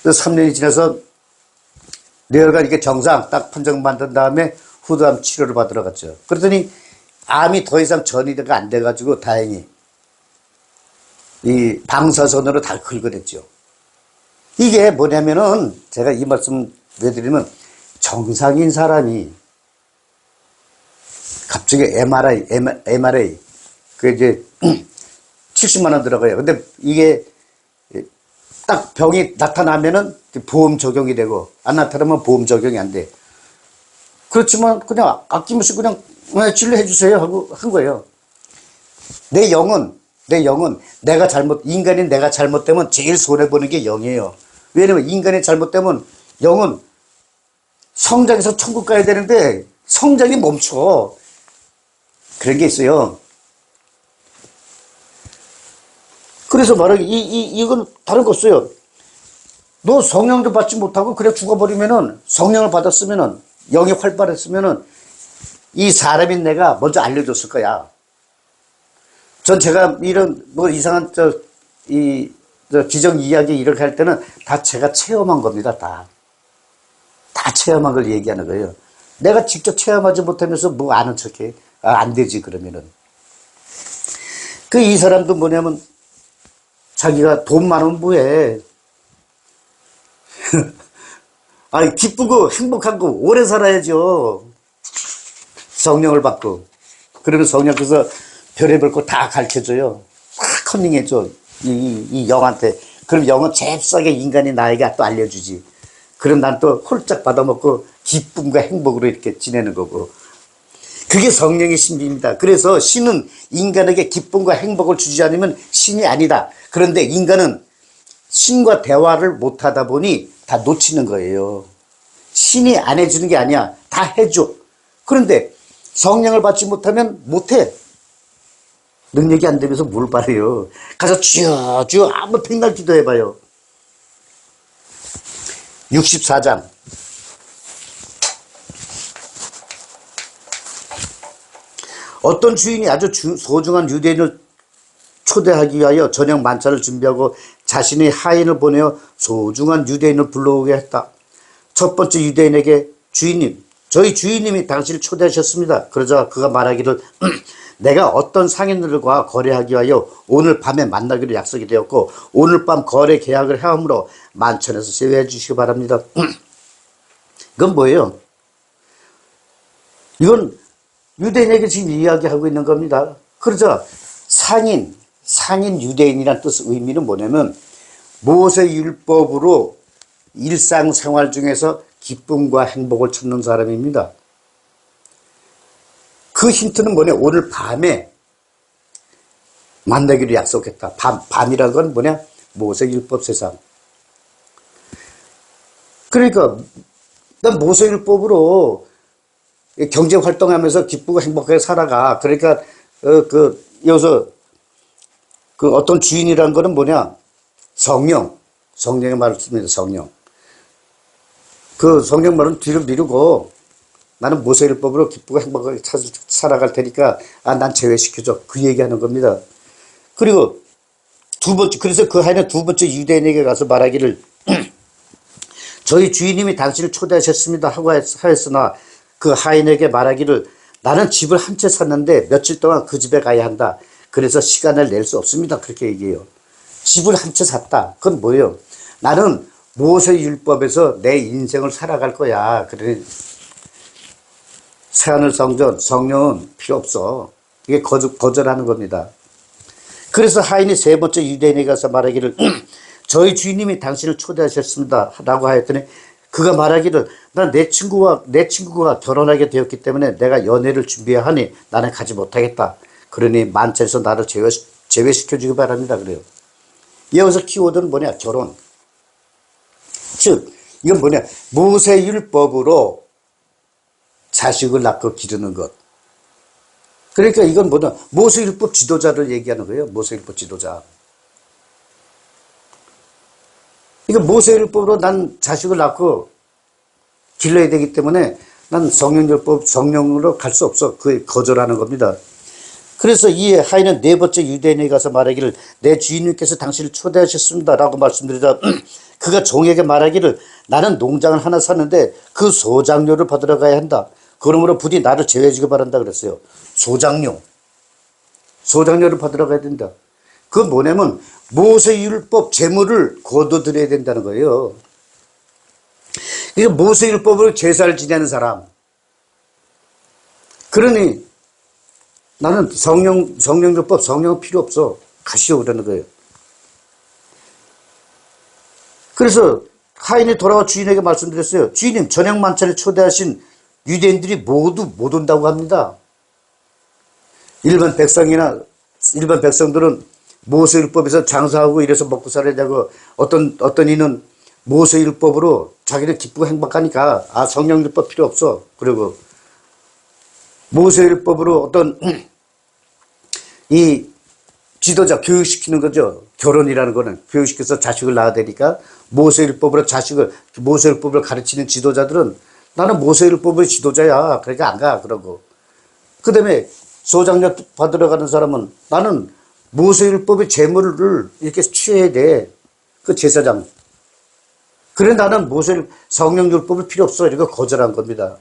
그래서 3년이 지나서 뇌혈관 이게 정상 딱 판정받은 다음에 후두암 치료를 받으러 갔죠. 그랬더니 암이 더 이상 전이가 안 돼가지고 다행히 이 방사선으로 다 긁어냈죠. 이게 뭐냐면은 제가 이 말씀 왜 드리면 정상인 사람이 갑자기 MRI 그 이제 70만 원 들어가요. 근데 이게 딱 병이 나타나면은 보험 적용이 되고 안 나타나면 보험 적용이 안 돼. 그렇지만 그냥 아낌없이 그냥 진료해 주세요 하고 한 거예요. 내 영은 인간인 내가 잘못되면 제일 손해보는 게 영이에요. 왜냐면 인간이 잘못되면 영은 성장해서 천국 가야 되는데 성장이 멈춰. 그런 게 있어요. 그래서 말하기 이건 다른 거 없어요. 너 성령도 받지 못하고 그래 죽어버리면은 성령을 받았으면은 영이 활발했으면은 이 사람인 내가 먼저 알려줬을 거야. 전 제가 이런 뭐 이상한 기적 이야기 이렇게 할 때는 다 제가 체험한 겁니다. 다 체험한 걸 얘기하는 거예요. 내가 직접 체험하지 못하면서 뭐 아는 척해. 안 되지 그러면은. 이 사람도 뭐냐면 자기가 돈 많으면 뭐해. 아니 기쁘고 행복하고 오래 살아야죠. 성령을 받고. 그러면 성령께서 별의별 거 다 가르쳐줘요. 다 컨닝해줘. 이 영한테. 그럼 영은 잽싸게 인간이 나에게 또 알려주지. 그럼 난 또 홀짝 받아먹고 기쁨과 행복으로 이렇게 지내는 거고. 그게 성령의 신비입니다. 그래서 신은 인간에게 기쁨과 행복을 주지 않으면 신이 아니다. 그런데 인간은 신과 대화를 못하다 보니 다 놓치는 거예요. 신이 안 해주는 게 아니야. 다 해줘. 그런데 성령을 받지 못하면 못해. 능력이 안 되면서 뭘 바래요. 가서 주여 한번 백날 기도해봐요. 64장. 어떤 주인이 아주 소중한 유대인을 초대하기 위하여 저녁 만찬을 준비하고 자신의 하인을 보내어 소중한 유대인을 불러오게 했다. 첫 번째 유대인에게 주인님, 저희 주인님이 당신을 초대하셨습니다. 그러자 그가 말하기를 내가 어떤 상인들과 거래하기 위하여 오늘 밤에 만나기로 약속이 되었고 오늘 밤 거래 계약을 해오므로 만찬에서 제외해 주시기 바랍니다. 이건 뭐예요? 이건 유대인에게 지금 이야기하고 있는 겁니다. 그러자 상인 유대인이라는 뜻 의미는 뭐냐면 모세 율법으로 일상생활 중에서 기쁨과 행복을 찾는 사람입니다. 그 힌트는 뭐냐? 오늘 밤에 만나기로 약속했다. 밤이라는 건 뭐냐? 모세 율법 세상. 그러니까 난 모세 율법으로 경제 활동하면서 기쁘고 행복하게 살아가. 그러니까 여기서 그 어떤 주인이라는 거는 뭐냐? 성령의 말을 씁니다. 성령. 그 성령 말은 뒤로 미루고 나는 모세율법으로 기쁘고 행복하게 살아갈 테니까 난 제외시켜줘. 그 얘기하는 겁니다. 그리고 두 번째, 그래서 그 하인은 두 번째 유대인에게 가서 말하기를 저희 주인님이 당신을 초대하셨습니다 하고 하였으나 그 하인에게 말하기를 나는 집을 한 채 샀는데 며칠 동안 그 집에 가야 한다. 그래서 시간을 낼 수 없습니다. 그렇게 얘기해요. 집을 한 채 샀다. 그건 뭐예요? 나는 모세율법에서 내 인생을 살아갈 거야. 그래. 새하늘 성령은 필요 없어. 이게 거절하는 겁니다. 그래서 하인이 세 번째 유대인에게 가서 말하기를 저희 주인님이 당신을 초대하셨습니다 라고 하였더니 그가 말하기를 난 내 친구가 결혼하게 되었기 때문에 내가 연애를 준비해야 하니 나는 가지 못하겠다. 그러니 만찬에서 나를 제외시켜주기 바랍니다. 그래요. 여기서 키워드는 뭐냐? 결혼. 즉 이건 뭐냐? 모세율법으로 자식을 낳고 기르는 것. 그러니까 이건 뭐냐? 모세율법 지도자를 얘기하는 거예요. 모세율법 지도자. 그러니까 모세율법으로 난 자식을 낳고 길러야 되기 때문에 난 성령으로 갈 수 없어. 그걸 거절하는 겁니다. 그래서 이 하인은 네 번째 유대인에게 가서 말하기를 내 주인님께서 당신을 초대하셨습니다 라고 말씀드리자 그가 종에게 말하기를 나는 농장을 하나 샀는데 그 소장료를 받으러 가야 한다. 그러므로 부디 나를 제외해 주기 바란다 그랬어요. 소장료를 받으러 가야 된다. 그건 뭐냐면 모세율법 제물을 거둬들여야 된다는 거예요. 이게 모세율법으로 제사를 지내는 사람. 그러니 나는 성령율법, 성령은 필요 없어. 가시오 그러는 거예요. 그래서 하인이 돌아와 주인에게 말씀드렸어요. 주인님, 저녁 만찬에 초대하신 유대인들이 모두 못 온다고 합니다. 일반 백성들은 모세율법에서 장사하고 이래서 먹고 살아야 되고 어떤 이는 모세율법으로 자기를 기쁘고 행복하니까 성령율법 필요 없어. 그리고 모세율법으로 어떤 이 지도자 교육시키는 거죠. 결혼이라는 거는 교육시켜서 자식을 낳아야 되니까 모세율법으로 모세율법을 가르치는 지도자들은 나는 모세율법의 지도자야. 그러니까 안 가. 그러고 그 다음에 소장료 받으러 가는 사람은 나는 모세율법의 제물을 이렇게 취해야 돼. 그 제사장. 그래 나는 성령율법을 필요 없어. 이렇게 거절한 겁니다.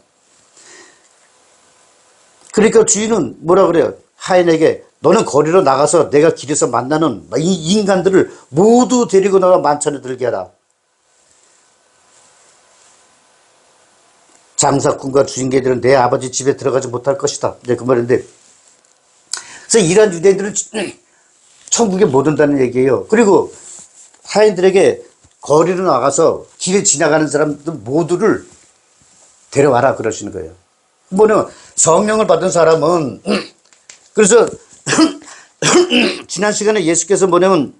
그러니까 주인은 뭐라 그래요? 하인에게 너는 거리로 나가서 내가 길에서 만나는 이 인간들을 모두 데리고 나가 만찬에 들게 하라. 장사꾼과 주인계들은 내 아버지 집에 들어가지 못할 것이다. 네, 그 말인데. 그래서 이러한 유대인들은 천국에 못 온다는 얘기예요. 그리고 하인들에게 거리로 나가서 길에 지나가는 사람들 모두를 데려와라 그러시는 거예요. 뭐냐면 성령을 받은 사람은 그래서 지난 시간에 예수께서 뭐냐면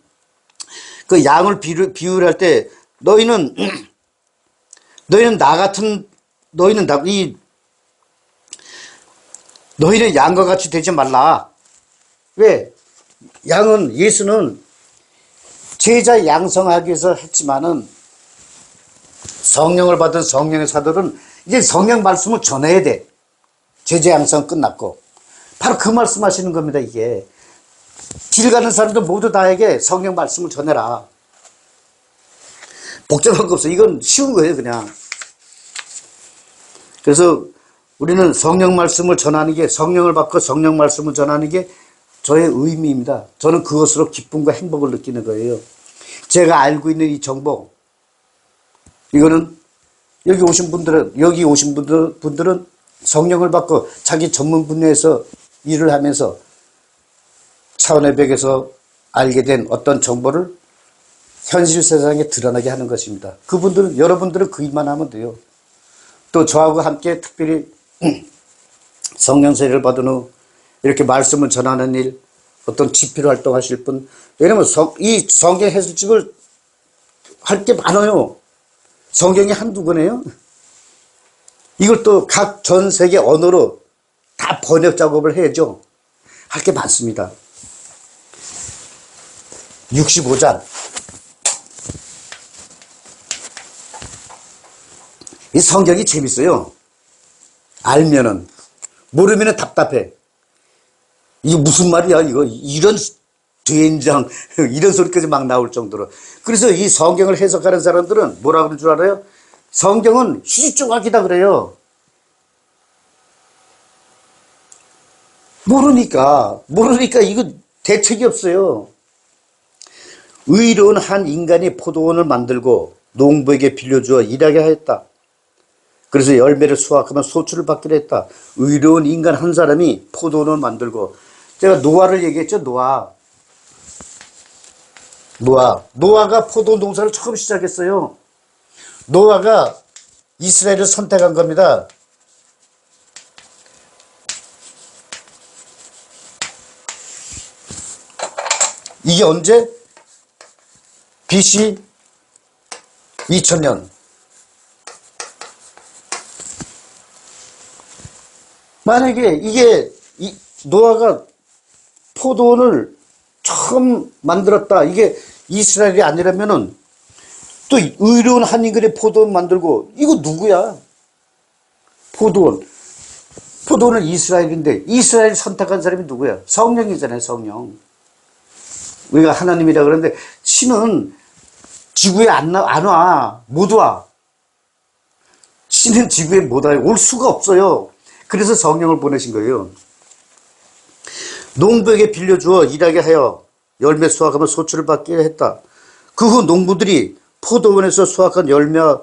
그 양을 비유할 때 너희는 나 같은 너희는 너희는 양과 같이 되지 말라. 왜? 예수는 제자 양성하기 위해서 했지만은 성령을 받은 성령의 사도는 이제 성령 말씀을 전해야 돼. 제자 양성 끝났고. 바로 그 말씀 하시는 겁니다, 이게. 길 가는 사람들 모두 다에게 성령 말씀을 전해라. 복잡한 거 없어. 이건 쉬운 거예요, 그냥. 그래서 우리는 성령 말씀을 전하는 게, 성령을 받고 성령 말씀을 전하는 게 저의 의미입니다. 저는 그것으로 기쁨과 행복을 느끼는 거예요. 제가 알고 있는 이 정보, 이거는 여기 오신 분들은 성령을 받고 자기 전문 분야에서 일을 하면서 차원의벽에서 알게 된 어떤 정보를 현실 세상에 드러나게 하는 것입니다. 여러분들은 그 일만 하면 돼요. 또 저하고 함께 특별히 성령 세례를 받은 후 이렇게 말씀을 전하는 일, 어떤 집필 활동하실 분, 왜냐면 이 성경 해설집을 할 게 많아요. 성경이 한두 권이에요. 이걸 또 각 전 세계 언어로 다 번역 작업을 해야죠. 할 게 많습니다. 65장. 이 성경이 재밌어요. 알면은. 모르면은 답답해. 이게 무슨 말이야, 이거. 이런 된장, 이런 소리까지 막 나올 정도로. 그래서 이 성경을 해석하는 사람들은 뭐라 그럴 줄 알아요? 성경은 휴지조각이다 그래요. 모르니까 이거 대책이 없어요. 의로운 한 인간이 포도원을 만들고 농부에게 빌려주어 일하게 하였다. 그래서 열매를 수확하면 소출을 받기로 했다. 의로운 인간 한 사람이 포도원을 만들고, 제가 노아를 얘기했죠. 노아가 포도 농사를 처음 시작했어요. 노아가 이스라엘을 선택한 겁니다. 이게 언제? BC 2000년. 만약에 노아가 포도원을 처음 만들었다. 이게 이스라엘이 아니라면은 또 의로운 한 인간의 포도원 만들고, 이거 누구야? 포도원은 이스라엘인데 이스라엘 선택한 사람이 누구야? 성령이잖아요, 성령. 우리가 하나님이라 그러는데 신은 지구에 안 와. 못 와. 신은 지구에 못 와요. 올 수가 없어요. 그래서 성령을 보내신 거예요. 농부에게 빌려주어 일하게 하여 열매 수확하면 소출을 받게 했다. 그 후 농부들이 포도원에서 수확한 열매와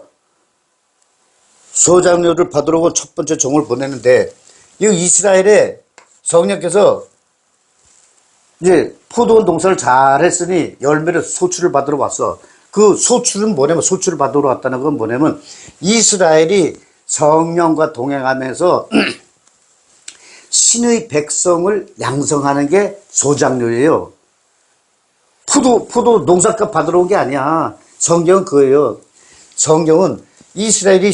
소작료를 받으러 온 첫 번째 종을 보내는데, 이 이스라엘에 성령께서 이제 포도원 농사를 잘 했으니 열매를 소출을 받으러 왔어. 그 소출은 뭐냐면, 소출을 받으러 왔다는 건 뭐냐면, 이스라엘이 성령과 동행하면서 신의 백성을 양성하는 게 소작료예요. 포도 농사값 받으러 온 게 아니야. 성경은 그거예요. 성경은 이스라엘이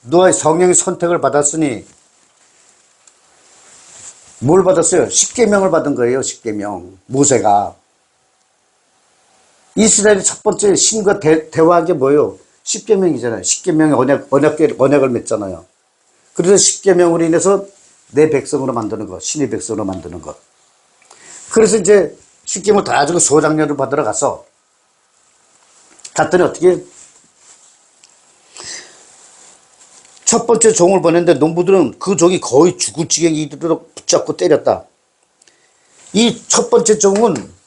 노아의 성령의 선택을 받았으니 뭘 받았어요? 십계명을 받은 거예요. 십계명. 모세가. 이스라엘이 첫 번째 신과 대화한 게 뭐예요? 십계명이잖아요. 십계명의 언약을 맺잖아요. 그래서 십계명으로 인해서 내 백성으로 만드는 것, 신의 백성으로 만드는 것. 그래서 이제 십계명을 다 가지고 소작료를 받으러 갔더니 어떻게 첫 번째 종을 보냈는데 농부들은 그 종이 거의 죽을 지경에 이르도록 붙잡고 때렸다. 이 첫 번째 종은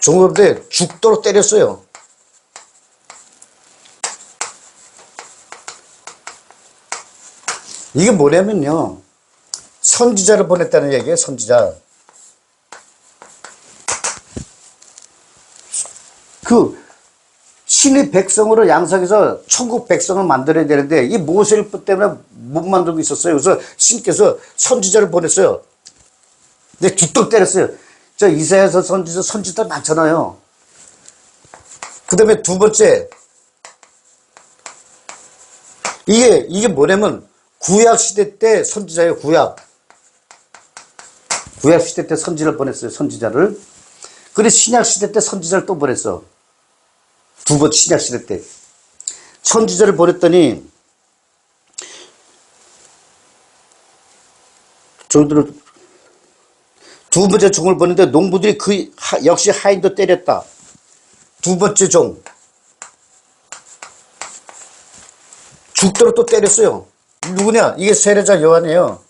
종업대 죽도록 때렸어요. 이게 뭐냐면요, 선지자를 보냈다는 얘기예요. 선지자. 그 신의 백성으로 양성해서 천국 백성을 만들어야 되는데 이 모세의 뜻 때문에 못 만들고 있었어요. 그래서 신께서 선지자를 보냈어요. 근데 죽도 때렸어요. 저 이사야서 선지자 많잖아요. 그 다음에 두 번째, 이게 뭐냐면, 구약 시대 때 선지자예요, 구약 시대 때 선지를 보냈어요, 선지자를. 그래, 신약 시대 때 선지자를 또 보냈어. 두 번째 신약 시대 때. 선지자를 보냈더니, 저들은 두 번째 종을 보냈는데 농부들이 역시 하인도 때렸다. 두 번째 종. 죽도록 또 때렸어요. 누구냐? 이게 세례자 요한이에요.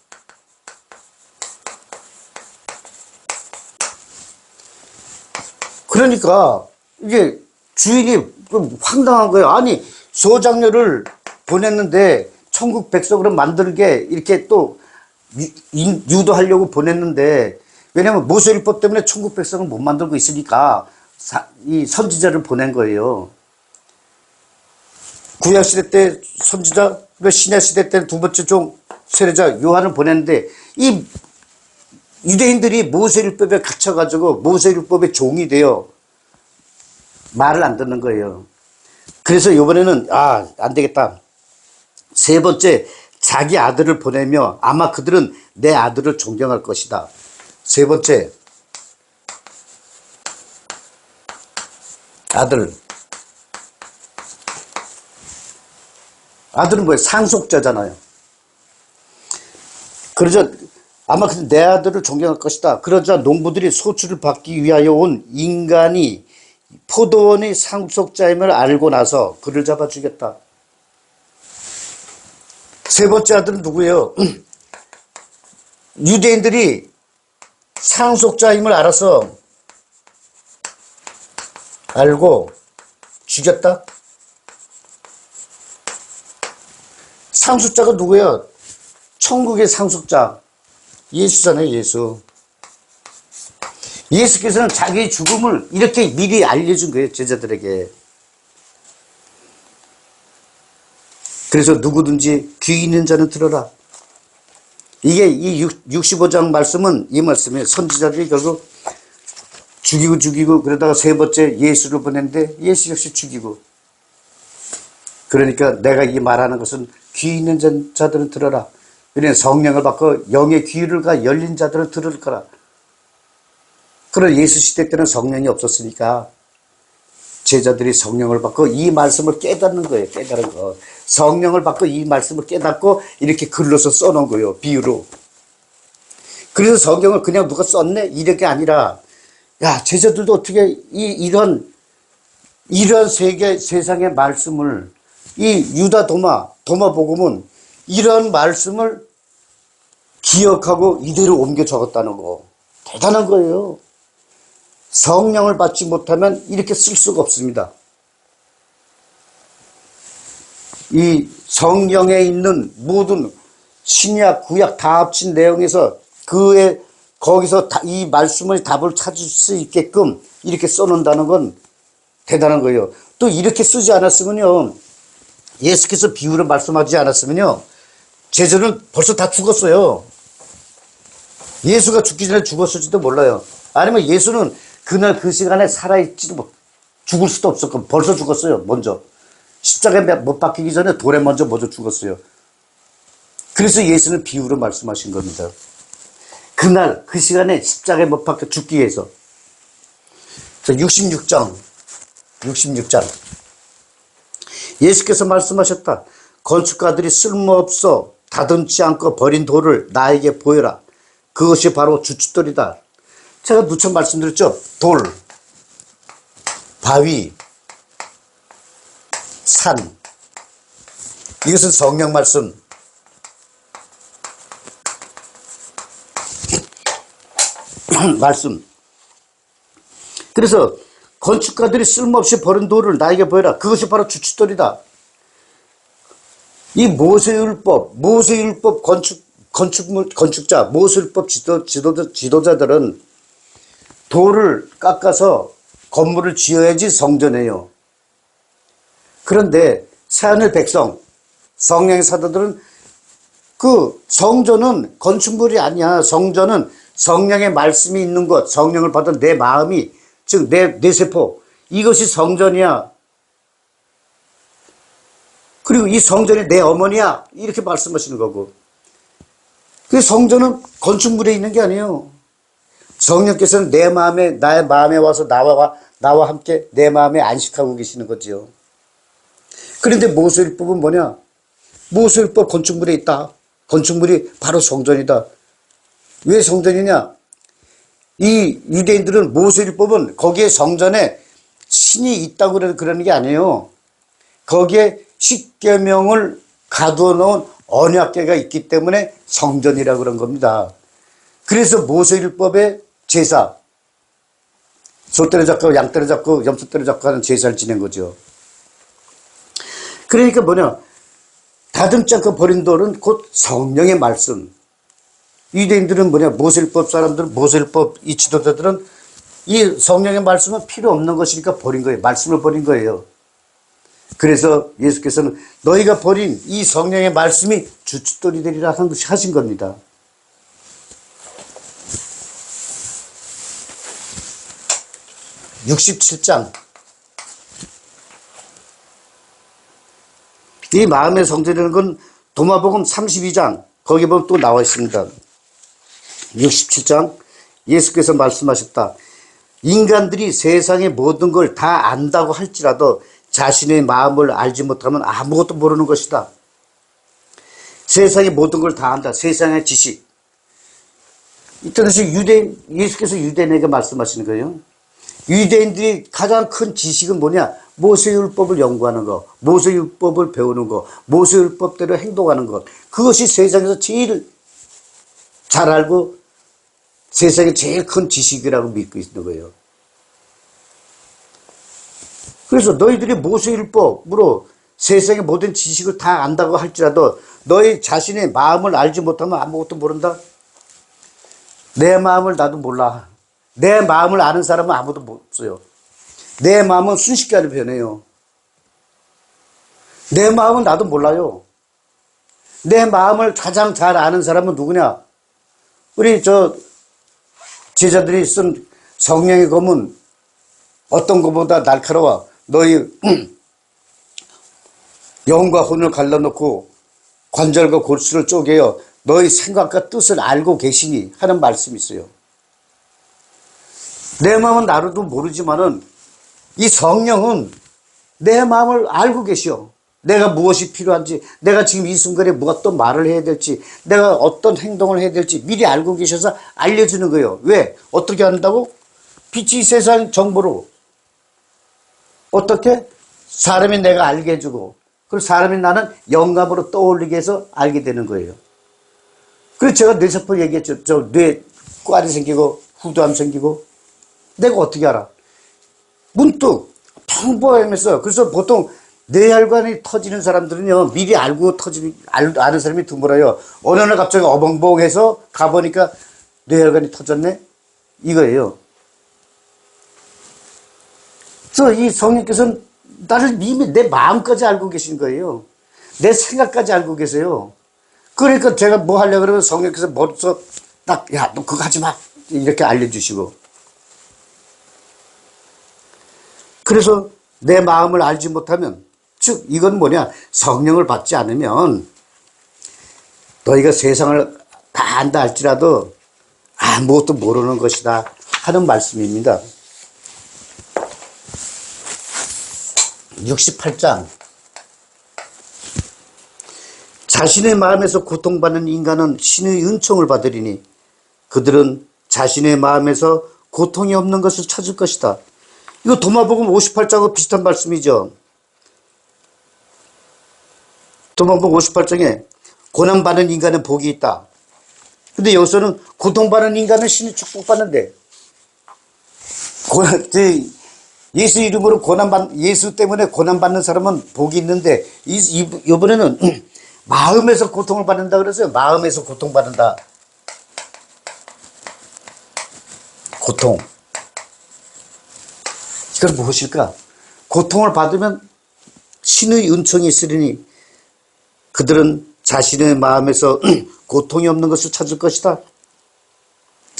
그러니까 이게 주인이 좀 황당한 거예요. 아니, 소장녀를 보냈는데 천국 백성으로 만들게 이렇게 또 유도하려고 보냈는데, 왜냐면 모세율법 때문에 천국 백성을 못 만들고 있으니까 이 선지자를 보낸 거예요. 구약시대 때 선지자, 신약시대 때 두 번째 종 세례자 요한을 보냈는데, 이 유대인들이 모세율법에 갇혀가지고 모세율법의 종이 되어 말을 안 듣는 거예요. 그래서 이번에는 안 되겠다. 세 번째, 자기 아들을 보내며 아마 그들은 내 아들을 존경할 것이다. 세 번째, 아들은 뭐예요? 상속자잖아요. 그러자 아마 내 아들을 존경할 것이다. 그러자 농부들이 소출을 받기 위하여 온 인간이 포도원의 상속자임을 알고 나서 그를 잡아 죽였다. 세 번째 아들은 누구예요? 유대인들이 상속자임을 알고 죽였다. 상속자가 누구예요? 천국의 상속자. 예수잖아요, 예수. 예수께서는 자기의 죽음을 이렇게 미리 알려준 거예요, 제자들에게. 그래서 누구든지 귀 있는 자는 들어라. 이게 이 65장 말씀은 이 말씀이에요. 선지자들이 결국 죽이고 그러다가 세 번째 예수를 보냈는데 예수 역시 죽이고. 그러니까 내가 이 말하는 것은 귀 있는 자들은 들어라. 왜냐하면 성령을 받고 영의 귀가 열린 자들은 들을 거라. 그러나 예수 시대 때는 성령이 없었으니까 제자들이 성령을 받고 이 말씀을 깨닫는 거예요. 깨달은 거. 성령을 받고 이 말씀을 깨닫고 이렇게 글로서 써놓은 거예요. 비유로. 그래서 성경을 그냥 누가 썼네? 이렇게 아니라, 야, 제자들도 어떻게 이런 세상의 말씀을, 이 유다 도마 복음은 이런 말씀을 기억하고 이대로 옮겨 적었다는 거. 대단한 거예요. 성령을 받지 못하면 이렇게 쓸 수가 없습니다. 이 성경에 있는 모든 신약, 구약 다 합친 내용에서 거기서 이 말씀의 답을 찾을 수 있게끔 이렇게 써놓는다는 건 대단한 거예요. 또 이렇게 쓰지 않았으면요, 예수께서 비유를 말씀하지 않았으면요, 제자는 벌써 다 죽었어요. 예수가 죽기 전에 죽었을지도 몰라요. 아니면 예수는 그날 그 시간에 살아있지도 죽을 수도 없었고 벌써 죽었어요. 먼저 십자가에 못 박히기 전에 돌에 먼저 죽었어요. 그래서 예수는 비유로 말씀하신 겁니다. 그날 그 시간에 십자가에 못 박혀 죽기 위해서. 자, 66장 예수께서 말씀하셨다. 건축가들이 쓸모없어 다듬지 않고 버린 돌을 나에게 보여라. 그것이 바로 주춧돌이다. 제가 누차 말씀드렸죠. 돌, 바위, 산. 이것은 성경 말씀. 그래서 건축가들이 쓸모없이 버린 돌을 나에게 보여라. 그것이 바로 주춧돌이다. 이 모세율법 건축자, 모세율법 지도자들은 돌을 깎아서 건물을 지어야지 성전이에요. 그런데 새하늘 백성, 성령의 사도들은 그 성전은 건축물이 아니야. 성전은 성령의 말씀이 있는 것, 성령을 받은 내 마음이, 즉 내 세포, 이것이 성전이야. 그리고 이 성전이 내 어머니야. 이렇게 말씀하시는 거고. 그 성전은 건축물에 있는 게 아니에요. 성령께서는 내 마음에, 나의 마음에 와서 나와 함께 내 마음에 안식하고 계시는 거지요. 그런데 모세율법은 뭐냐? 모세율법 건축물에 있다. 건축물이 바로 성전이다. 왜 성전이냐? 이 유대인들은 모세율법은 거기에 성전에 신이 있다고 그러는 게 아니에요. 거기에 십계명을 가두어 놓은 언약궤가 있기 때문에 성전이라고 그런 겁니다. 그래서 모세율법의 제사, 소떼를 잡고 양떼를 잡고 염소떼를 잡고 하는 제사를 지낸 거죠. 그러니까 뭐냐, 다듬지 않고 버린 돌은 곧 성령의 말씀. 유대인들은 뭐냐, 모세율법 사람들은, 모세율법 이 지도자들은 이 성령의 말씀은 필요 없는 것이니까 버린 거예요. 말씀을 버린 거예요. 그래서 예수께서는 너희가 버린 이 성령의 말씀이 주춧돌이 되리라 하신 겁니다. (67장) 이 마음의 성전이라는 건 도마복음 32장 거기 보면 또 나와 있습니다. 67장 예수께서 말씀하셨다. 인간들이 세상의 모든 걸 다 안다고 할지라도 자신의 마음을 알지 못하면 아무것도 모르는 것이다. 세상의 모든 걸 다 안다. 세상의 지식. 이때서 예수께서 유대인에게 말씀하시는 거예요. 유대인들이 가장 큰 지식은 뭐냐? 모세율법을 연구하는 거, 모세율법을 배우는 거, 모세율법대로 행동하는 것. 그것이 세상에서 제일 잘 알고 세상에 제일 큰 지식이라고 믿고 있는 거예요. 그래서 너희들이 모세율법으로 세상의 모든 지식을 다 안다고 할지라도 너희 자신의 마음을 알지 못하면 아무것도 모른다. 내 마음을 나도 몰라. 내 마음을 아는 사람은 아무도 없어요. 내 마음은 순식간에 변해요. 내 마음은 나도 몰라요. 내 마음을 가장 잘 아는 사람은 누구냐? 우리 제자들이 쓴 성령의 검은 어떤 것보다 날카로워. 너희 영과 혼을 갈라놓고 관절과 골수를 쪼개어 너희 생각과 뜻을 알고 계시니 하는 말씀이 있어요. 내 마음은 나로도 모르지만은 이 성령은 내 마음을 알고 계시오. 내가 무엇이 필요한지, 내가 지금 이 순간에 어떤 말을 해야 될지, 내가 어떤 행동을 해야 될지 미리 알고 계셔서 알려주는 거예요. 왜? 어떻게 한다고? 빛이 세상 정보로. 어떻게? 사람이 내가 알게 해주고, 그리고 사람이 나는 영감으로 떠올리게 해서 알게 되는 거예요. 그래서 제가 뇌세포 얘기했죠. 뇌 꽈리 생기고 후두암 생기고. 내가 어떻게 알아? 문득 평범하면서. 그래서 보통 뇌혈관이 터지는 사람들은요, 미리 알고 아는 사람이 드물어요. 어느 날 갑자기 어벙벙해서 가보니까 뇌혈관이 터졌네? 이거예요. 그래서 이 성령께서는 나를 이미 내 마음까지 알고 계신 거예요. 내 생각까지 알고 계세요. 그러니까 제가 뭐 하려고 그러면 성령께서 머릿속 딱, 야, 너 그거 하지 마. 이렇게 알려주시고. 그래서 내 마음을 알지 못하면, 즉, 이건 뭐냐? 성령을 받지 않으면 너희가 세상을 다 안다 할지라도 아무것도 모르는 것이다 하는 말씀입니다. 68장 자신의 마음에서 고통받는 인간은 신의 은총을 받으리니 그들은 자신의 마음에서 고통이 없는 것을 찾을 것이다. 이거 도마복음 58장과 비슷한 말씀이죠. 도마복음 58장에 고난받는 인간은 복이 있다. 근데 여기서는 고통받는 인간은 신의 축복받는데, 예수 이름으로 예수 때문에 고난받는 사람은 복이 있는데, 이번에는 마음에서 고통을 받는다 그랬어요. 마음에서 고통받는다. 고통. 이건 무엇일까? 고통을 받으면 신의 은총이 있으리니 그들은 자신의 마음에서 고통이 없는 것을 찾을 것이다.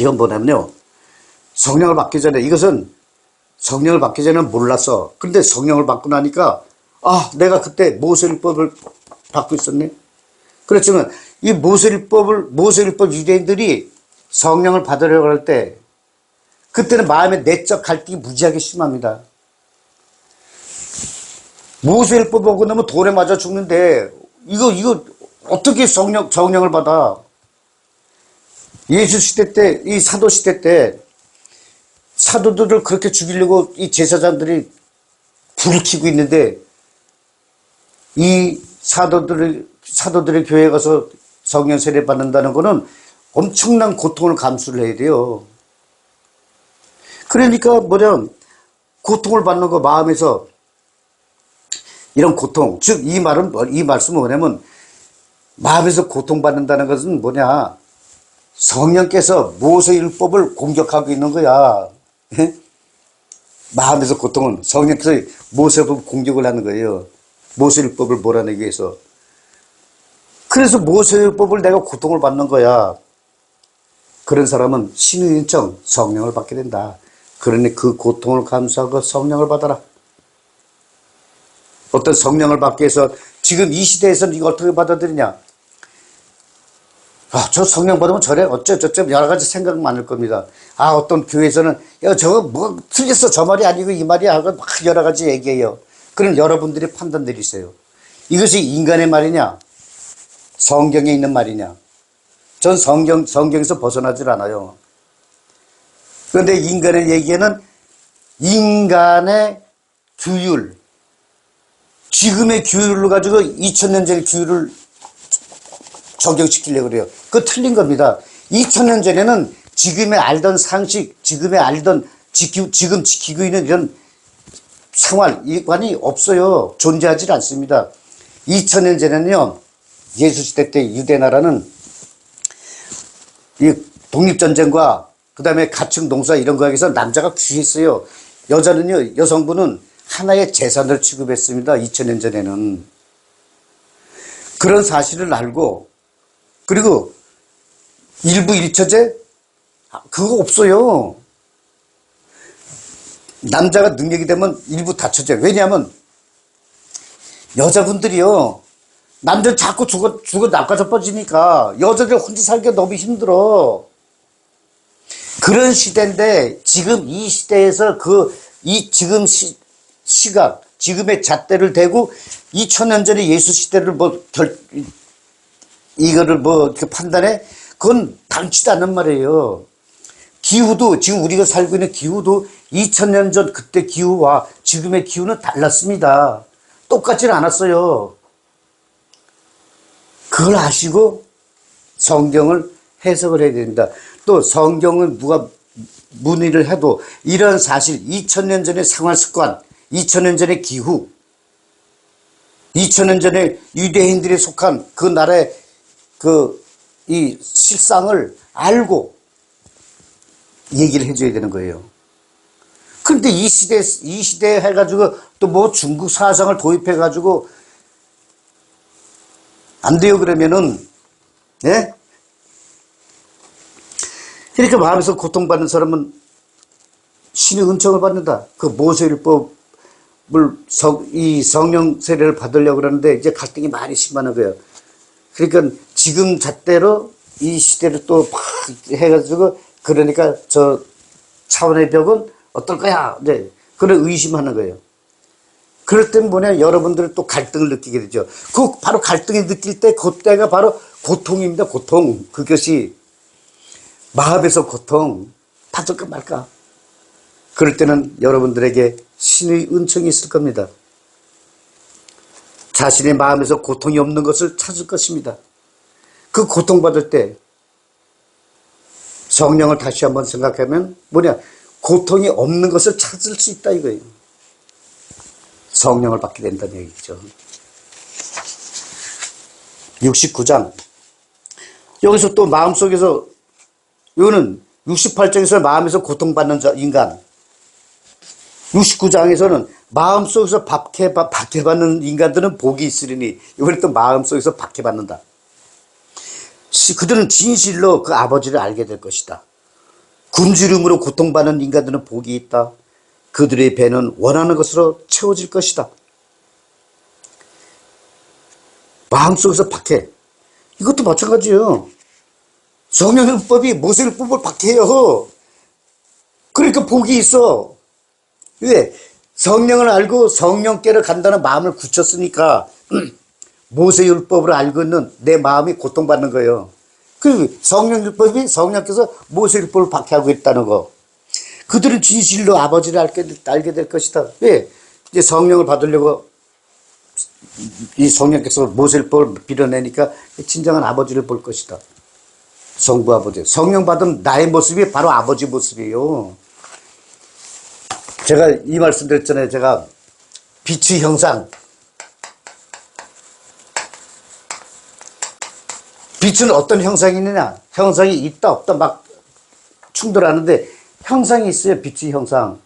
이건 뭐냐면요. 성령을 받기 전에, 이것은 성령을 받기 전에는 몰랐어. 그런데 성령을 받고 나니까, 아, 내가 그때 모세율법을 받고 있었네. 그렇지만 이 모세율법 유대인들이 성령을 받으려고 할 때, 그때는 마음에 내적 갈등이 무지하게 심합니다. 모세율법 보고 나면 돌에 맞아 죽는데, 이거 어떻게 성령을 받아? 예수 시대 때, 이 사도 시대 때, 사도들을 그렇게 죽이려고 이 제사장들이 불을 켜고 있는데, 이 사도들의 교회에 가서 성령 세례 받는다는 거는 엄청난 고통을 감수를 해야 돼요. 그러니까 고통을 받는 거 마음에서 이런 고통, 즉 이 말씀은 뭐냐면 마음에서 고통받는다는 것은 뭐냐? 성령께서 모세율법을 공격하고 있는 거야. 마음에서 고통은 성령께서 모세율법을 공격을 하는 거예요. 모세율법을 몰아내기 위해서. 그래서 모세율법을 내가 고통을 받는 거야. 그런 사람은 신의 은총, 성령을 받게 된다. 그러니 그 고통을 감수하고 성령을 받아라. 어떤 성령을 받기 위해서 지금 이 시대에서는 이거 어떻게 받아들이냐? 아, 저 성령 받으면 저래 어쩌저쩌 여러 가지 생각 많을 겁니다. 아, 어떤 교회에서는 야, 저거 뭐 틀렸어, 저 말이 아니고 이 말이야 하고 막 여러 가지 얘기해요. 그럼 여러분들이 판단 내리세요. 이것이 인간의 말이냐, 성경에 있는 말이냐? 전 성경에서 벗어나질 않아요. 그런데 인간의 얘기에는 인간의 규율, 지금의 규율로 가지고 2000년 전의 규율을 적용시키려고 그래요. 그거 틀린 겁니다. 2000년 전에는 지금의 알던 상식, 지금 지키고 있는 이런 생활관이 없어요. 존재하지 않습니다. 2000년 전에는요, 예수 시대 때 유대 나라는 이 독립전쟁과 그 다음에 가축 농사 이런 거에 서 남자가 귀했어요. 여성분은 하나의 재산을 취급했습니다. 2000년 전에는. 그런 사실을 알고, 그리고 일부 일처제? 그거 없어요. 남자가 능력이 되면 일부 다처제. 왜냐하면 여자분들이요, 남자는 자꾸 죽어 낚아져 빠지니까 여자들 혼자 살기가 너무 힘들어. 그런 시대인데 지금 이 시대에서 지금 시각, 지금의 잣대를 대고 2000년 전에 예수 시대를 이거를 이렇게 판단해? 그건 당치도 않는 말이에요. 기후도, 지금 우리가 살고 있는 기후도 2000년 전 그때 기후와 지금의 기후는 달랐습니다. 똑같지는 않았어요. 그걸 아시고 성경을 해석을 해야 된다. 또 성경은 누가 문의를 해도 이런 사실, 2000년 전의 생활 습관, 2000년 전의 기후, 2000년 전에 유대인들이 속한 그 나라의 이 실상을 알고 얘기를 해줘야 되는 거예요. 그런데 이 시대에 해가지고 또 뭐 중국 사상을 도입해가지고 안 돼요, 그러면은, 예? 이렇게 마음에서 고통받는 사람은 신의 은총을 받는다. 그 모세율법을, 이 성령 세례를 받으려고 그러는데 이제 갈등이 많이 심하는 거예요. 그러니까 지금 잣대로 이 시대를 또 막 해가지고, 그러니까 저 차원의 벽은 어떨 거야? 네. 그런 의심하는 거예요. 그럴 땐 뭐냐, 여러분들은 또 갈등을 느끼게 되죠. 바로 갈등을 느낄 때, 그때가 바로 고통입니다, 고통. 그것이 마음에서 고통, 받을까 말까. 그럴 때는 여러분들에게 신의 은총이 있을 겁니다. 자신의 마음에서 고통이 없는 것을 찾을 것입니다. 그 고통받을 때 성령을 다시 한번 생각하면 뭐냐, 고통이 없는 것을 찾을 수 있다 이거예요. 성령을 받게 된다는 얘기죠. 69장. 여기서 또 마음속에서, 이거는 68장에서 마음에서 고통받는 인간, 69장에서는 마음속에서 박해받는 인간들은 복이 있으리니, 이번에 또 마음속에서 박해받는다. 그들은 진실로 그 아버지를 알게 될 것이다. 굶주림으로 고통받는 인간들은 복이 있다. 그들의 배는 원하는 것으로 채워질 것이다. 마음속에서 박해. 이것도 마찬가지예요. 성령율법이 모세율법을 박해요. 그러니까 복이 있어. 왜? 성령을 알고 성령께로 간다는 마음을 굳혔으니까 모세율법을 알고 있는 내 마음이 고통받는 거예요. 그 성령율법이 성령께서 모세율법을 박해하고 있다는 거. 그들은 진실로 아버지를 알게 될 것이다. 왜? 이제 성령을 받으려고 이 성령께서 모세율법을 빌어내니까 진정한 아버지를 볼 것이다. 성부 아버지. 성령 받은 나의 모습이 바로 아버지 모습이에요. 제가 이 말씀 드렸잖아요. 제가 빛의 형상. 빛은 어떤 형상이 있느냐? 형상이 있다 없다 막 충돌하는데 형상이 있어요. 빛의 형상.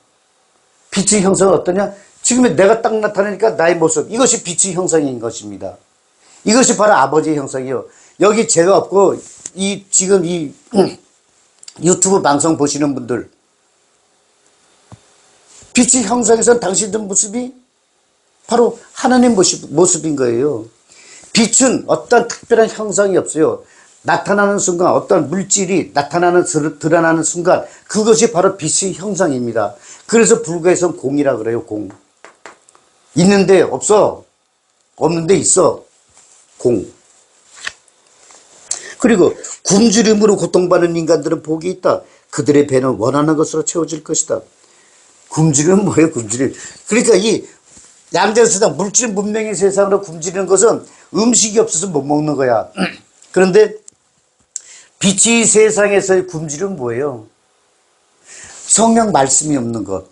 빛의 형상은 어떠냐? 지금 내가 딱 나타나니까 나의 모습. 이것이 빛의 형상인 것입니다. 이것이 바로 아버지의 형상이요. 여기 제가 없고 지금 이 유튜브 방송 보시는 분들 빛의 형상에서는 당신들 모습이 바로 하나님 모습인 거예요. 빛은 어떤 특별한 형상이 없어요. 나타나는 순간 어떤 물질이 드러나는 순간 그것이 바로 빛의 형상입니다. 그래서 불교에서는 공이라 그래요. 공. 있는데 없어. 없는데 있어. 공. 그리고 굶주림으로 고통받는 인간들은 복이 있다. 그들의 배는 원하는 것으로 채워질 것이다. 굶주림은 뭐예요? 굶주림. 그러니까 이 양자 세상 물질 문명의 세상으로 굶주리는 것은 음식이 없어서 못 먹는 거야. 그런데 빛의 세상에서의 굶주림은 뭐예요? 성령 말씀이 없는 것.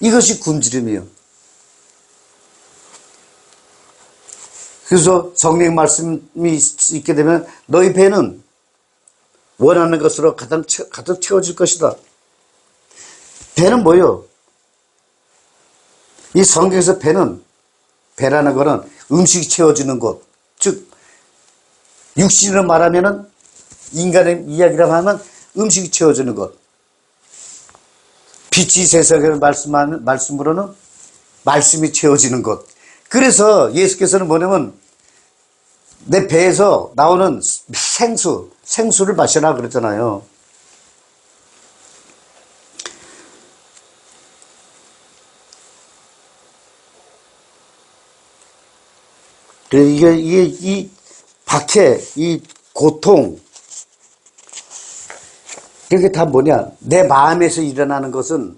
이것이 굶주림이에요. 그래서 성령 말씀이 있게 되면 너희 배는 원하는 것으로 가득 채워질 것이다. 배는 뭐예요? 이 성경에서 배라는 거는 음식이 채워지는 곳. 즉, 육신으로 말하면은, 인간의 이야기라고 하면 음식이 채워지는 곳. 빛이 세상에서 말씀으로는 말씀이 채워지는 곳. 그래서 예수께서는 뭐냐면, 내 배에서 나오는 생수를 마셔라 그랬잖아요. 이게 이 박해, 이 고통, 이게 다 뭐냐? 내 마음에서 일어나는 것은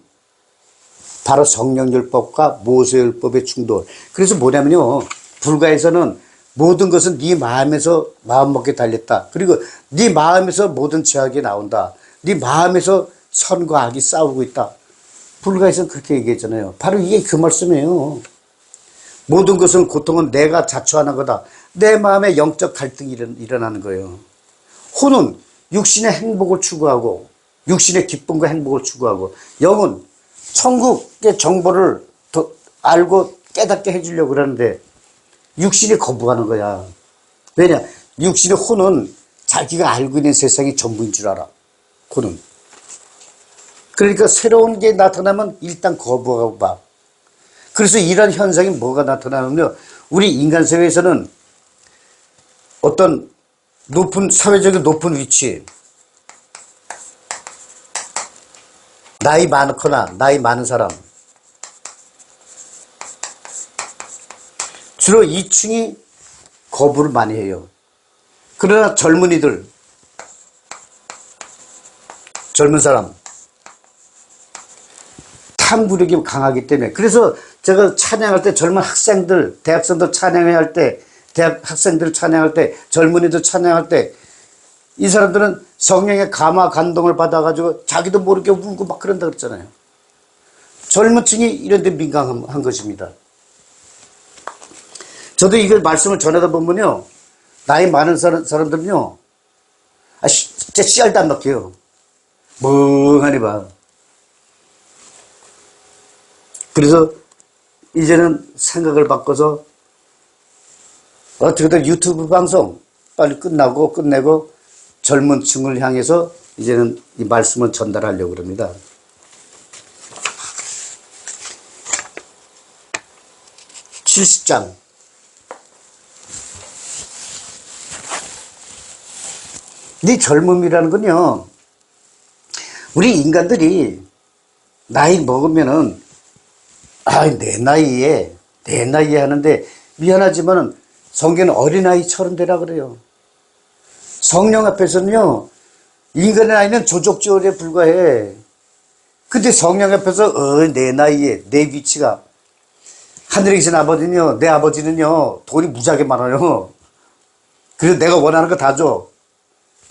바로 성령율법과 모세율법의 충돌. 그래서 뭐냐면요, 불가에서는 모든 것은 네 마음에서 마음먹게 달렸다. 그리고 네 마음에서 모든 죄악이 나온다. 네 마음에서 선과 악이 싸우고 있다. 불가에서는 그렇게 얘기했잖아요. 바로 이게 그 말씀이에요. 모든 것은 고통은 내가 자초하는 거다. 내 마음에 영적 갈등이 일어나는 거예요. 혼은 육신의 행복을 추구하고 육신의 기쁨과 행복을 추구하고 영은 천국의 정보를 더 알고 깨닫게 해주려고 그러는데 육신이 거부하는 거야. 왜냐? 육신의 혼은 자기가 알고 있는 세상이 전부인 줄 알아. 혼은. 그러니까 새로운 게 나타나면 일단 거부하고 봐. 그래서 이런 현상이 뭐가 나타나면요. 우리 인간 사회에서는 어떤 사회적인 높은 위치, 나이 많거나 나이 많은 사람, 주로 2층이 거부를 많이 해요. 그러나 젊은 사람, 탐구력이 강하기 때문에. 그래서 제가 찬양할 때 젊은 학생들, 대학생들 찬양할 때, 학생들 찬양할 때, 젊은이들 찬양할 때, 이 사람들은 성령의 감화, 감동을 받아가지고 자기도 모르게 울고 막 그런다 그랬잖아요. 젊은 층이 이런 데 민감한 것입니다. 저도 이걸 말씀을 전하다 보면요, 나이 많은 사람들은요, 진짜 씨알도 안 먹혀요. 멍하니 봐. 그래서 이제는 생각을 바꿔서 어떻게든 유튜브 방송 빨리 끝내고 젊은 층을 향해서 이제는 이 말씀을 전달하려고 합니다. (70장) 이 젊음이라는 건요, 우리 인간들이 나이 먹으면은 내 나이에 하는데, 미안하지만은 성경은 어린아이처럼 되라 그래요. 성령 앞에서는요, 인간의 나이는 조족지월에 불과해. 근데 성령 앞에서 내 나이에 내 위치가, 하늘에 계신 아버지는요, 내 아버지는요 돈이 무지하게 많아요. 그래서 내가 원하는 거 다 줘.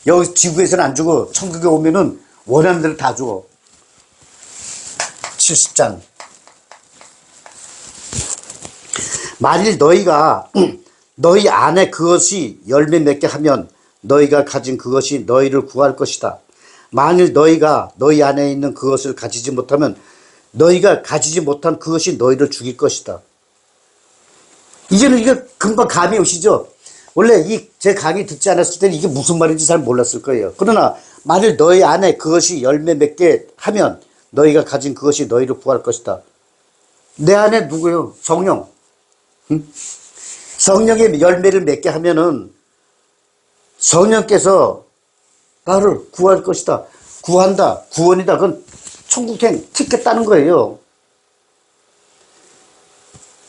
여기 지구에서는 안 주고 천국에 오면은 원하는 대로 다 줘. 70장. 만일 너희가 너희 안에 그것이 열매 맺게 하면 너희가 가진 그것이 너희를 구할 것이다. 만일 너희가 너희 안에 있는 그것을 가지지 못하면 너희가 가지지 못한 그것이 너희를 죽일 것이다. 이제는 이게 금방 감이 오시죠? 원래 제 강의 듣지 않았을 때는 이게 무슨 말인지 잘 몰랐을 거예요. 그러나 만일 너희 안에 그것이 열매 맺게 하면 너희가 가진 그것이 너희를 구할 것이다. 내 안에 누구요? 성령. 응? 성령의 열매를 맺게 하면은 성령께서 나를 구할 것이다. 구한다. 구원이다. 그건 천국행 티켓 따는 거예요.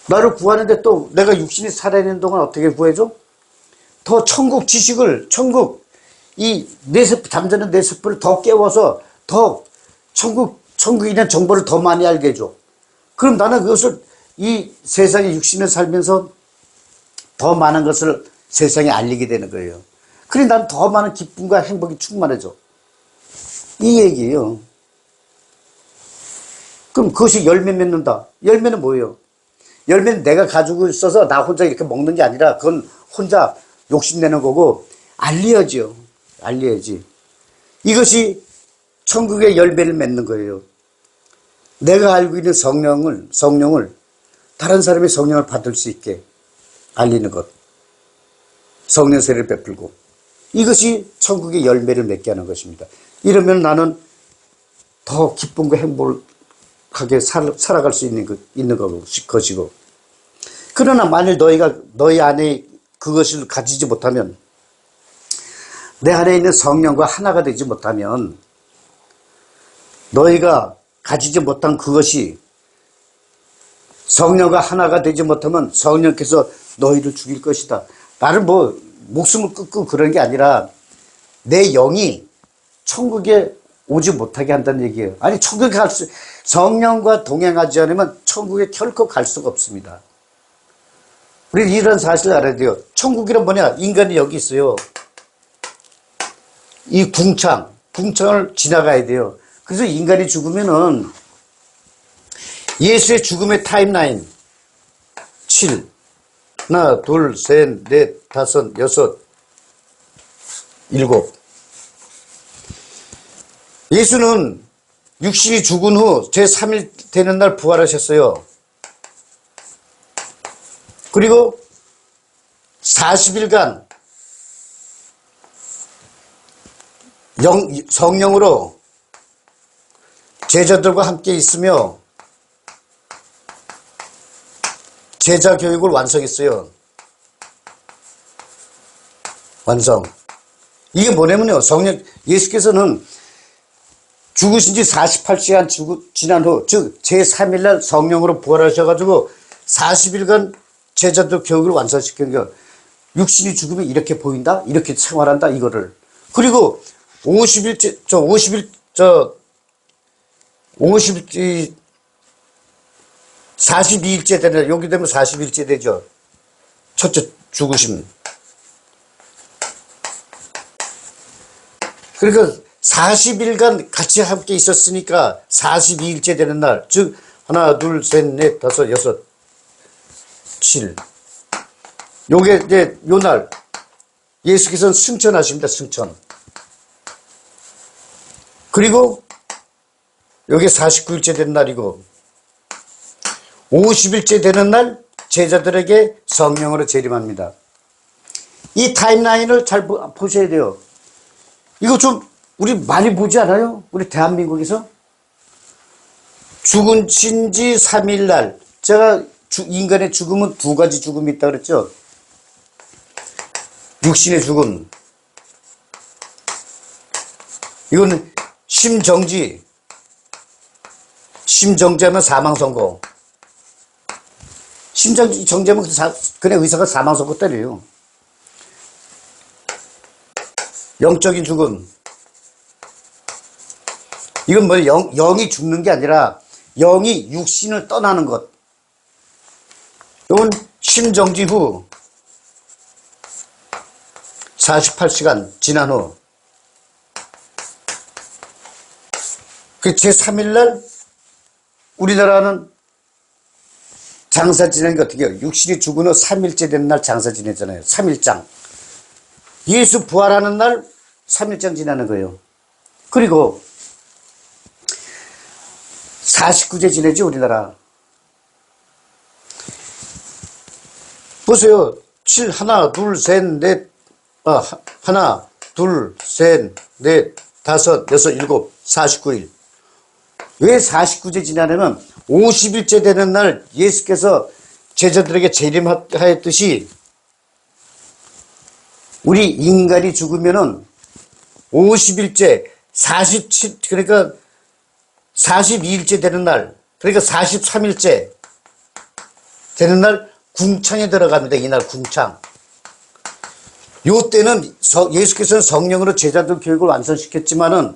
나를 구하는데 또 내가 육신이 살아있는 동안 어떻게 구해줘? 더 천국 지식을, 천국, 잠자는 내 세포를 더 깨워서 더 천국에 대한 정보를 더 많이 알게 해줘. 그럼 나는 그것을 이 세상에 육신을 살면서 더 많은 것을 세상에 알리게 되는 거예요. 그래, 난 더 많은 기쁨과 행복이 충만해져. 이 얘기예요. 그럼 그것이 열매 맺는다. 열매는 뭐예요? 열매는 내가 가지고 있어서 나 혼자 이렇게 먹는 게 아니라 그건 혼자 욕심내는 거고, 알려야죠. 알려야지. 이것이 천국의 열매를 맺는 거예요. 내가 알고 있는 성령을 다른 사람이 성령을 받을 수 있게 알리는 것. 성령 세례를 베풀고. 이것이 천국의 열매를 맺게 하는 것입니다. 이러면 나는 더 기쁨과 행복하게 살아갈 수 있는 것이고. 그러나 만일 너희 안에 그것을 가지지 못하면, 내 안에 있는 성령과 하나가 되지 못하면, 너희가 가지지 못한 그것이 성령과 하나가 되지 못하면 성령께서 너희를 죽일 것이다. 나를 목숨을 끊고 그런 게 아니라 내 영이 천국에 오지 못하게 한다는 얘기예요. 아니, 천국에 성령과 동행하지 않으면 천국에 결코 갈 수가 없습니다. 우리 이런 사실을 알아야 돼요. 천국이란 뭐냐? 인간이 여기 있어요. 이 궁창을 지나가야 돼요. 그래서 인간이 죽으면은 예수의 죽음의 타임라인 7, 하나, 둘, 셋, 넷, 다섯, 여섯, 일곱. 예수는 육신이 죽은 후 제3일 되는 날 부활하셨어요. 그리고 40일간 성령으로 제자들과 함께 있으며 제자 교육을 완성했어요. 완성. 이게 뭐냐면요, 예수께서는 죽으신 지 48시간 지난 후, 즉 제3일날 성령으로 부활하셔가지고 40일간 제자들 교육을 완성시킨 거예요. 육신이 죽으면 이렇게 보인다? 이렇게 생활한다? 이거를. 그리고 42일째 되는, 여기 되면 40일째 되죠. 첫째 죽으심. 그러니까 40일간 같이 함께 있었으니까 42일째 되는 날, 즉 하나, 둘, 셋, 넷, 다섯, 여섯, 7. 요게 이제 요 날 예수께서는 승천하십니다. 승천. 그리고 요게 49일째 된 날이고 50일째 되는 날 제자들에게 성령으로 재림합니다. 이 타임라인을 잘 보셔야 돼요. 이거 좀 우리 많이 보지 않아요? 우리 대한민국에서? 죽은 지 3일 날. 제가 인간의 죽음은 두 가지 죽음이 있다 그랬죠? 육신의 죽음. 이건 심정지. 심정지하면 사망선고. 심정지하면 그냥 의사가 사망선고 때려요. 영적인 죽음. 이건 뭐 영이 죽는 게 아니라 영이 육신을 떠나는 것. 이건 심정지 후 48시간 지난 후 그 제3일날 우리나라는 장사 지내는 게 어떻게 해요? 육신이 죽은 후 3일째 되는 날 장사 지내잖아요. 3일장. 예수 부활하는 날 3일장 지나는 거예요. 그리고 49제 지내지 우리나라. 보세요. 7 하나 둘 셋 넷 하나 둘 셋 넷 다섯 여섯 일곱 49일. 왜 49제 지나냐면 50일째 되는 날 예수께서 제자들에게 재림하였듯이 우리 인간이 죽으면은 50일째 47 그러니까 42일째 되는 날, 그러니까 43일째 되는 날 궁창에 들어갑니다. 이날 궁창. 요 때는 예수께서는 성령으로 제자들 교육을 완성시켰지만은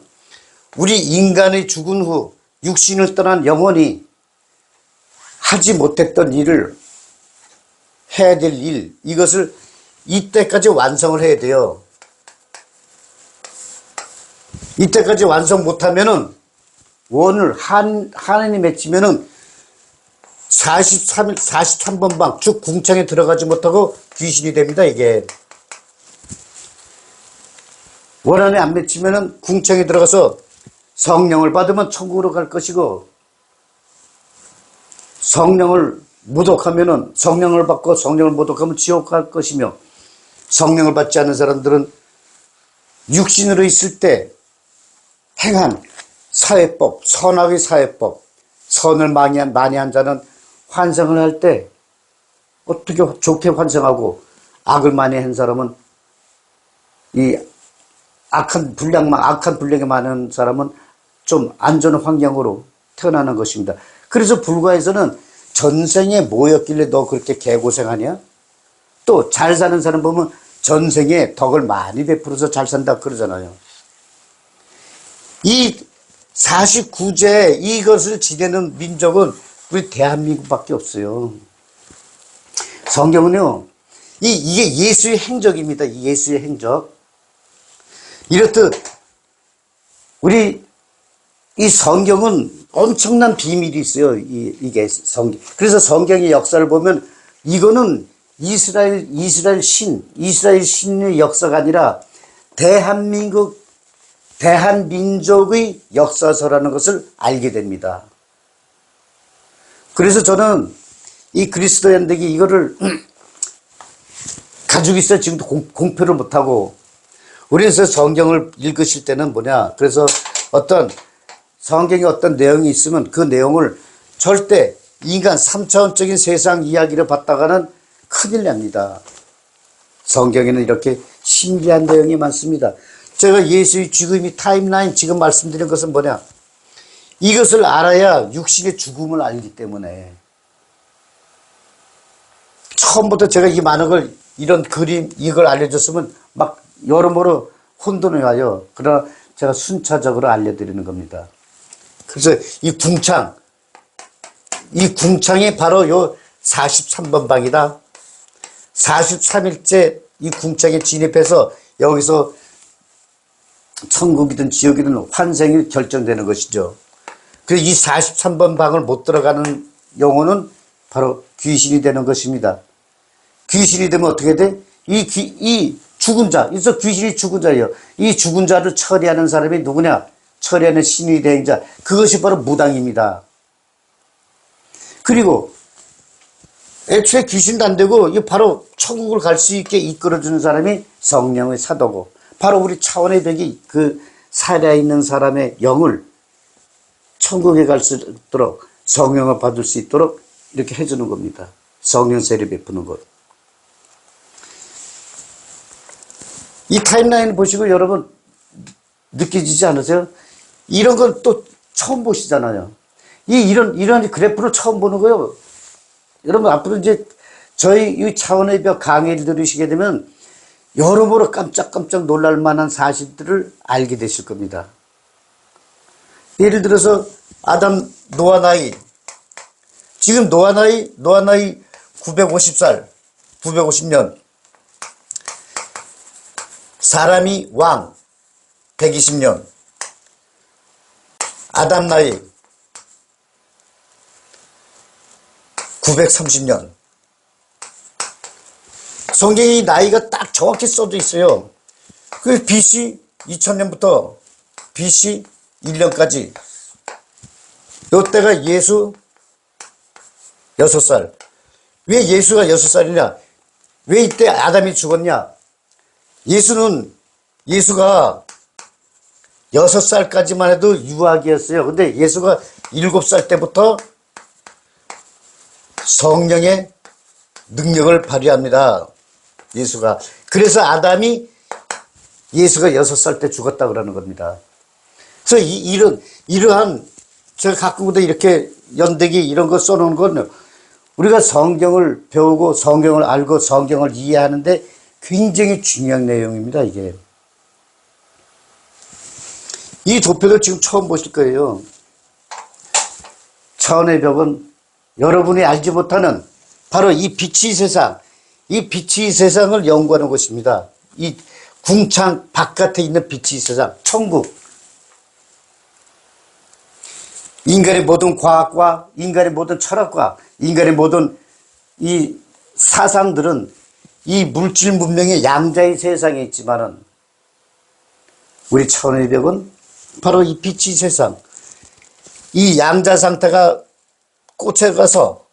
우리 인간의 죽은 후 육신을 떠난 영혼이 하지 못했던 일을 해야 될 일, 이것을 이때까지 완성을 해야 돼요. 이때까지 완성 못하면은 원을 하나님이 맺히면은 43번 방, 즉 궁창에 들어가지 못하고 귀신이 됩니다. 이게 원 안에 안 맺히면은 궁창에 들어가서 성령을 받으면 천국으로 갈 것이고, 성령을 모독하면은 성령을 받고 성령을 모독하면 지옥 갈 것이며, 성령을 받지 않는 사람들은 육신으로 있을 때 행한 사회법, 선악의 사회법, 선을 많이 한 자는 환상을 할 때 어떻게 좋게 환상하고, 악을 많이 한 사람은, 이 악한 분량이 많은 사람은 좀 안전 환경으로 태어나는 것입니다. 그래서 불가에서는 전생에 뭐였길래 너 그렇게 개고생하냐? 또 잘 사는 사람 보면 전생에 덕을 많이 베풀어서 잘 산다 그러잖아요. 이 49제 이것을 지내는 민족은 우리 대한민국밖에 없어요. 성경은요, 이게 예수의 행적입니다. 예수의 행적. 이렇듯 우리 이 성경은 엄청난 비밀이 있어요. 이게 성경. 그래서 성경의 역사를 보면 이거는 이스라엘 신의 역사가 아니라 대한민족의 역사서라는 것을 알게 됩니다. 그래서 저는 이 그리스도인들에게 이거를 가지고 있어요. 지금도 공표를 못하고. 우리는 성경을 읽으실 때는 뭐냐. 그래서 성경에 어떤 내용이 있으면 그 내용을 절대 인간 3차원적인 세상 이야기를 받다가는 큰일 납니다. 성경에는 이렇게 신비한 내용이 많습니다. 제가 예수의 죽음의 타임라인 지금 말씀드린 것은 뭐냐. 이것을 알아야 육신의 죽음을 알기 때문에. 처음부터 제가 이 많은 걸, 이런 그림, 이걸 알려줬으면 막 여러모로 혼돈이 와요. 그러나 제가 순차적으로 알려드리는 겁니다. 그래서 이 궁창이 바로 요 43번 방이다. 43일째 이 궁창에 진입해서 여기서 천국이든 지옥이든 환생이 결정되는 것이죠. 그래서 이 43번 방을 못 들어가는 영혼은 바로 귀신이 되는 것입니다. 귀신이 되면 어떻게 돼? 이 죽은 자, 그래서 귀신이 죽은 자예요. 이 죽은 자를 처리하는 사람이 누구냐? 처리하는 신의 대행자. 그것이 바로 무당입니다. 그리고 애초에 귀신도 안 되고 이 바로 천국을 갈 수 있게 이끌어주는 사람이 성령의 사도고, 바로 우리 차원의 벽이 그 살아있는 사람의 영을 천국에 갈 수 있도록 성령을 받을 수 있도록 이렇게 해주는 겁니다. 성령 세례 베푸는 것. 이 타임라인 보시고 여러분 느껴지지 않으세요? 이런 건 또 처음 보시잖아요. 이런 그래프를 처음 보는 거예요. 여러분 앞으로 이제 저희 이 차원의 벽 강의를 들으시게 되면 여러모로 깜짝깜짝 놀랄 만한 사실들을 알게 되실 겁니다. 예를 들어서 아담 노아 나이, 지금 노아 나이 950살, 950년. 사람이 왕 120년. 아담 나이 930년. 성경에 이 나이가 딱 정확히 써져 있어요. 그 BC 2000년부터 BC 1년까지. 요때가 예수 6살. 왜 예수가 6살이냐? 왜 이때 아담이 죽었냐? 예수가 6살까지만 해도 유아기였어요. 근데 예수가 7살 때부터 성령의 능력을 발휘합니다. 예수가. 그래서 아담이 예수가 6살 때 죽었다 그러는 겁니다. 그래서 이러한 제가 가끔부터 이렇게 연대기 이런 거 써놓은 건 우리가 성경을 배우고 성경을 알고 성경을 이해하는데 굉장히 중요한 내용입니다. 이게. 이 도표도 지금 처음 보실 거예요. 차원의 벽은 여러분이 알지 못하는 바로 이 빛의 세상, 이 빛의 세상을 연구하는 것입니다. 이 궁창 바깥에 있는 빛의 세상, 천국. 인간의 모든 과학과 인간의 모든 철학과 인간의 모든 이 사상들은 이 물질 문명의 양자의 세상에 있지만은 우리 차원의 벽은 바로 이 빛의 세상. 이 양자 상태가 꽃에서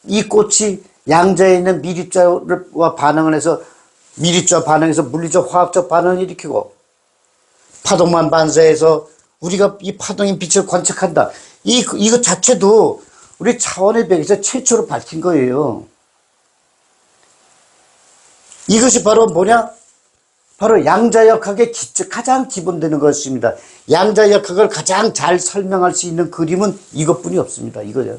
이 꽃이 양자에 있는 미립자와 반응을 해서 미립자와 반응해서 물리적 화학적 반응을 일으키고 파동만 반사해서 우리가 이 파동의 빛을 관측한다. 이거 자체도 우리 차원의 벽에서 최초로 밝힌 거예요. 이것이 바로 뭐냐? 바로 양자역학의 가장 기본되는 것입니다. 양자역학을 가장 잘 설명할 수 있는 그림은 이것뿐이 없습니다. 이거죠.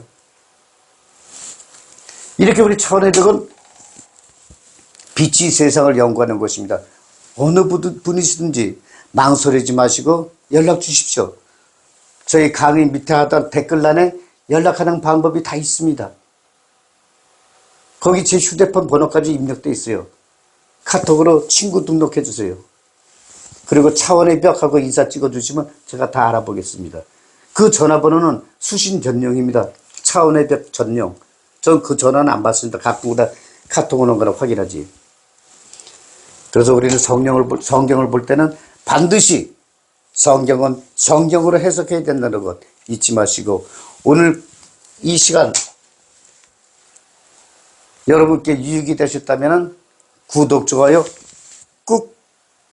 이렇게 우리 차원의 벽은 빛이 세상을 연구하는 것입니다. 어느 분이시든지 망설이지 마시고 연락 주십시오. 저희 강의 밑에 하단 댓글란에 연락하는 방법이 다 있습니다. 거기 제 휴대폰 번호까지 입력되어 있어요. 카톡으로 친구 등록해 주세요. 그리고 차원의 벽하고 인사 찍어주시면 제가 다 알아보겠습니다. 그 전화번호는 수신 전용입니다. 차원의 벽 전용. 전 그 전화는 안 받습니다. 가끔가다 카톡 오는 거라 확인하지. 그래서 우리는 성경을 볼 때는 반드시 성경은 성경으로 해석해야 된다는 것 잊지 마시고, 오늘 이 시간 여러분께 유익이 되셨다면 구독, 좋아요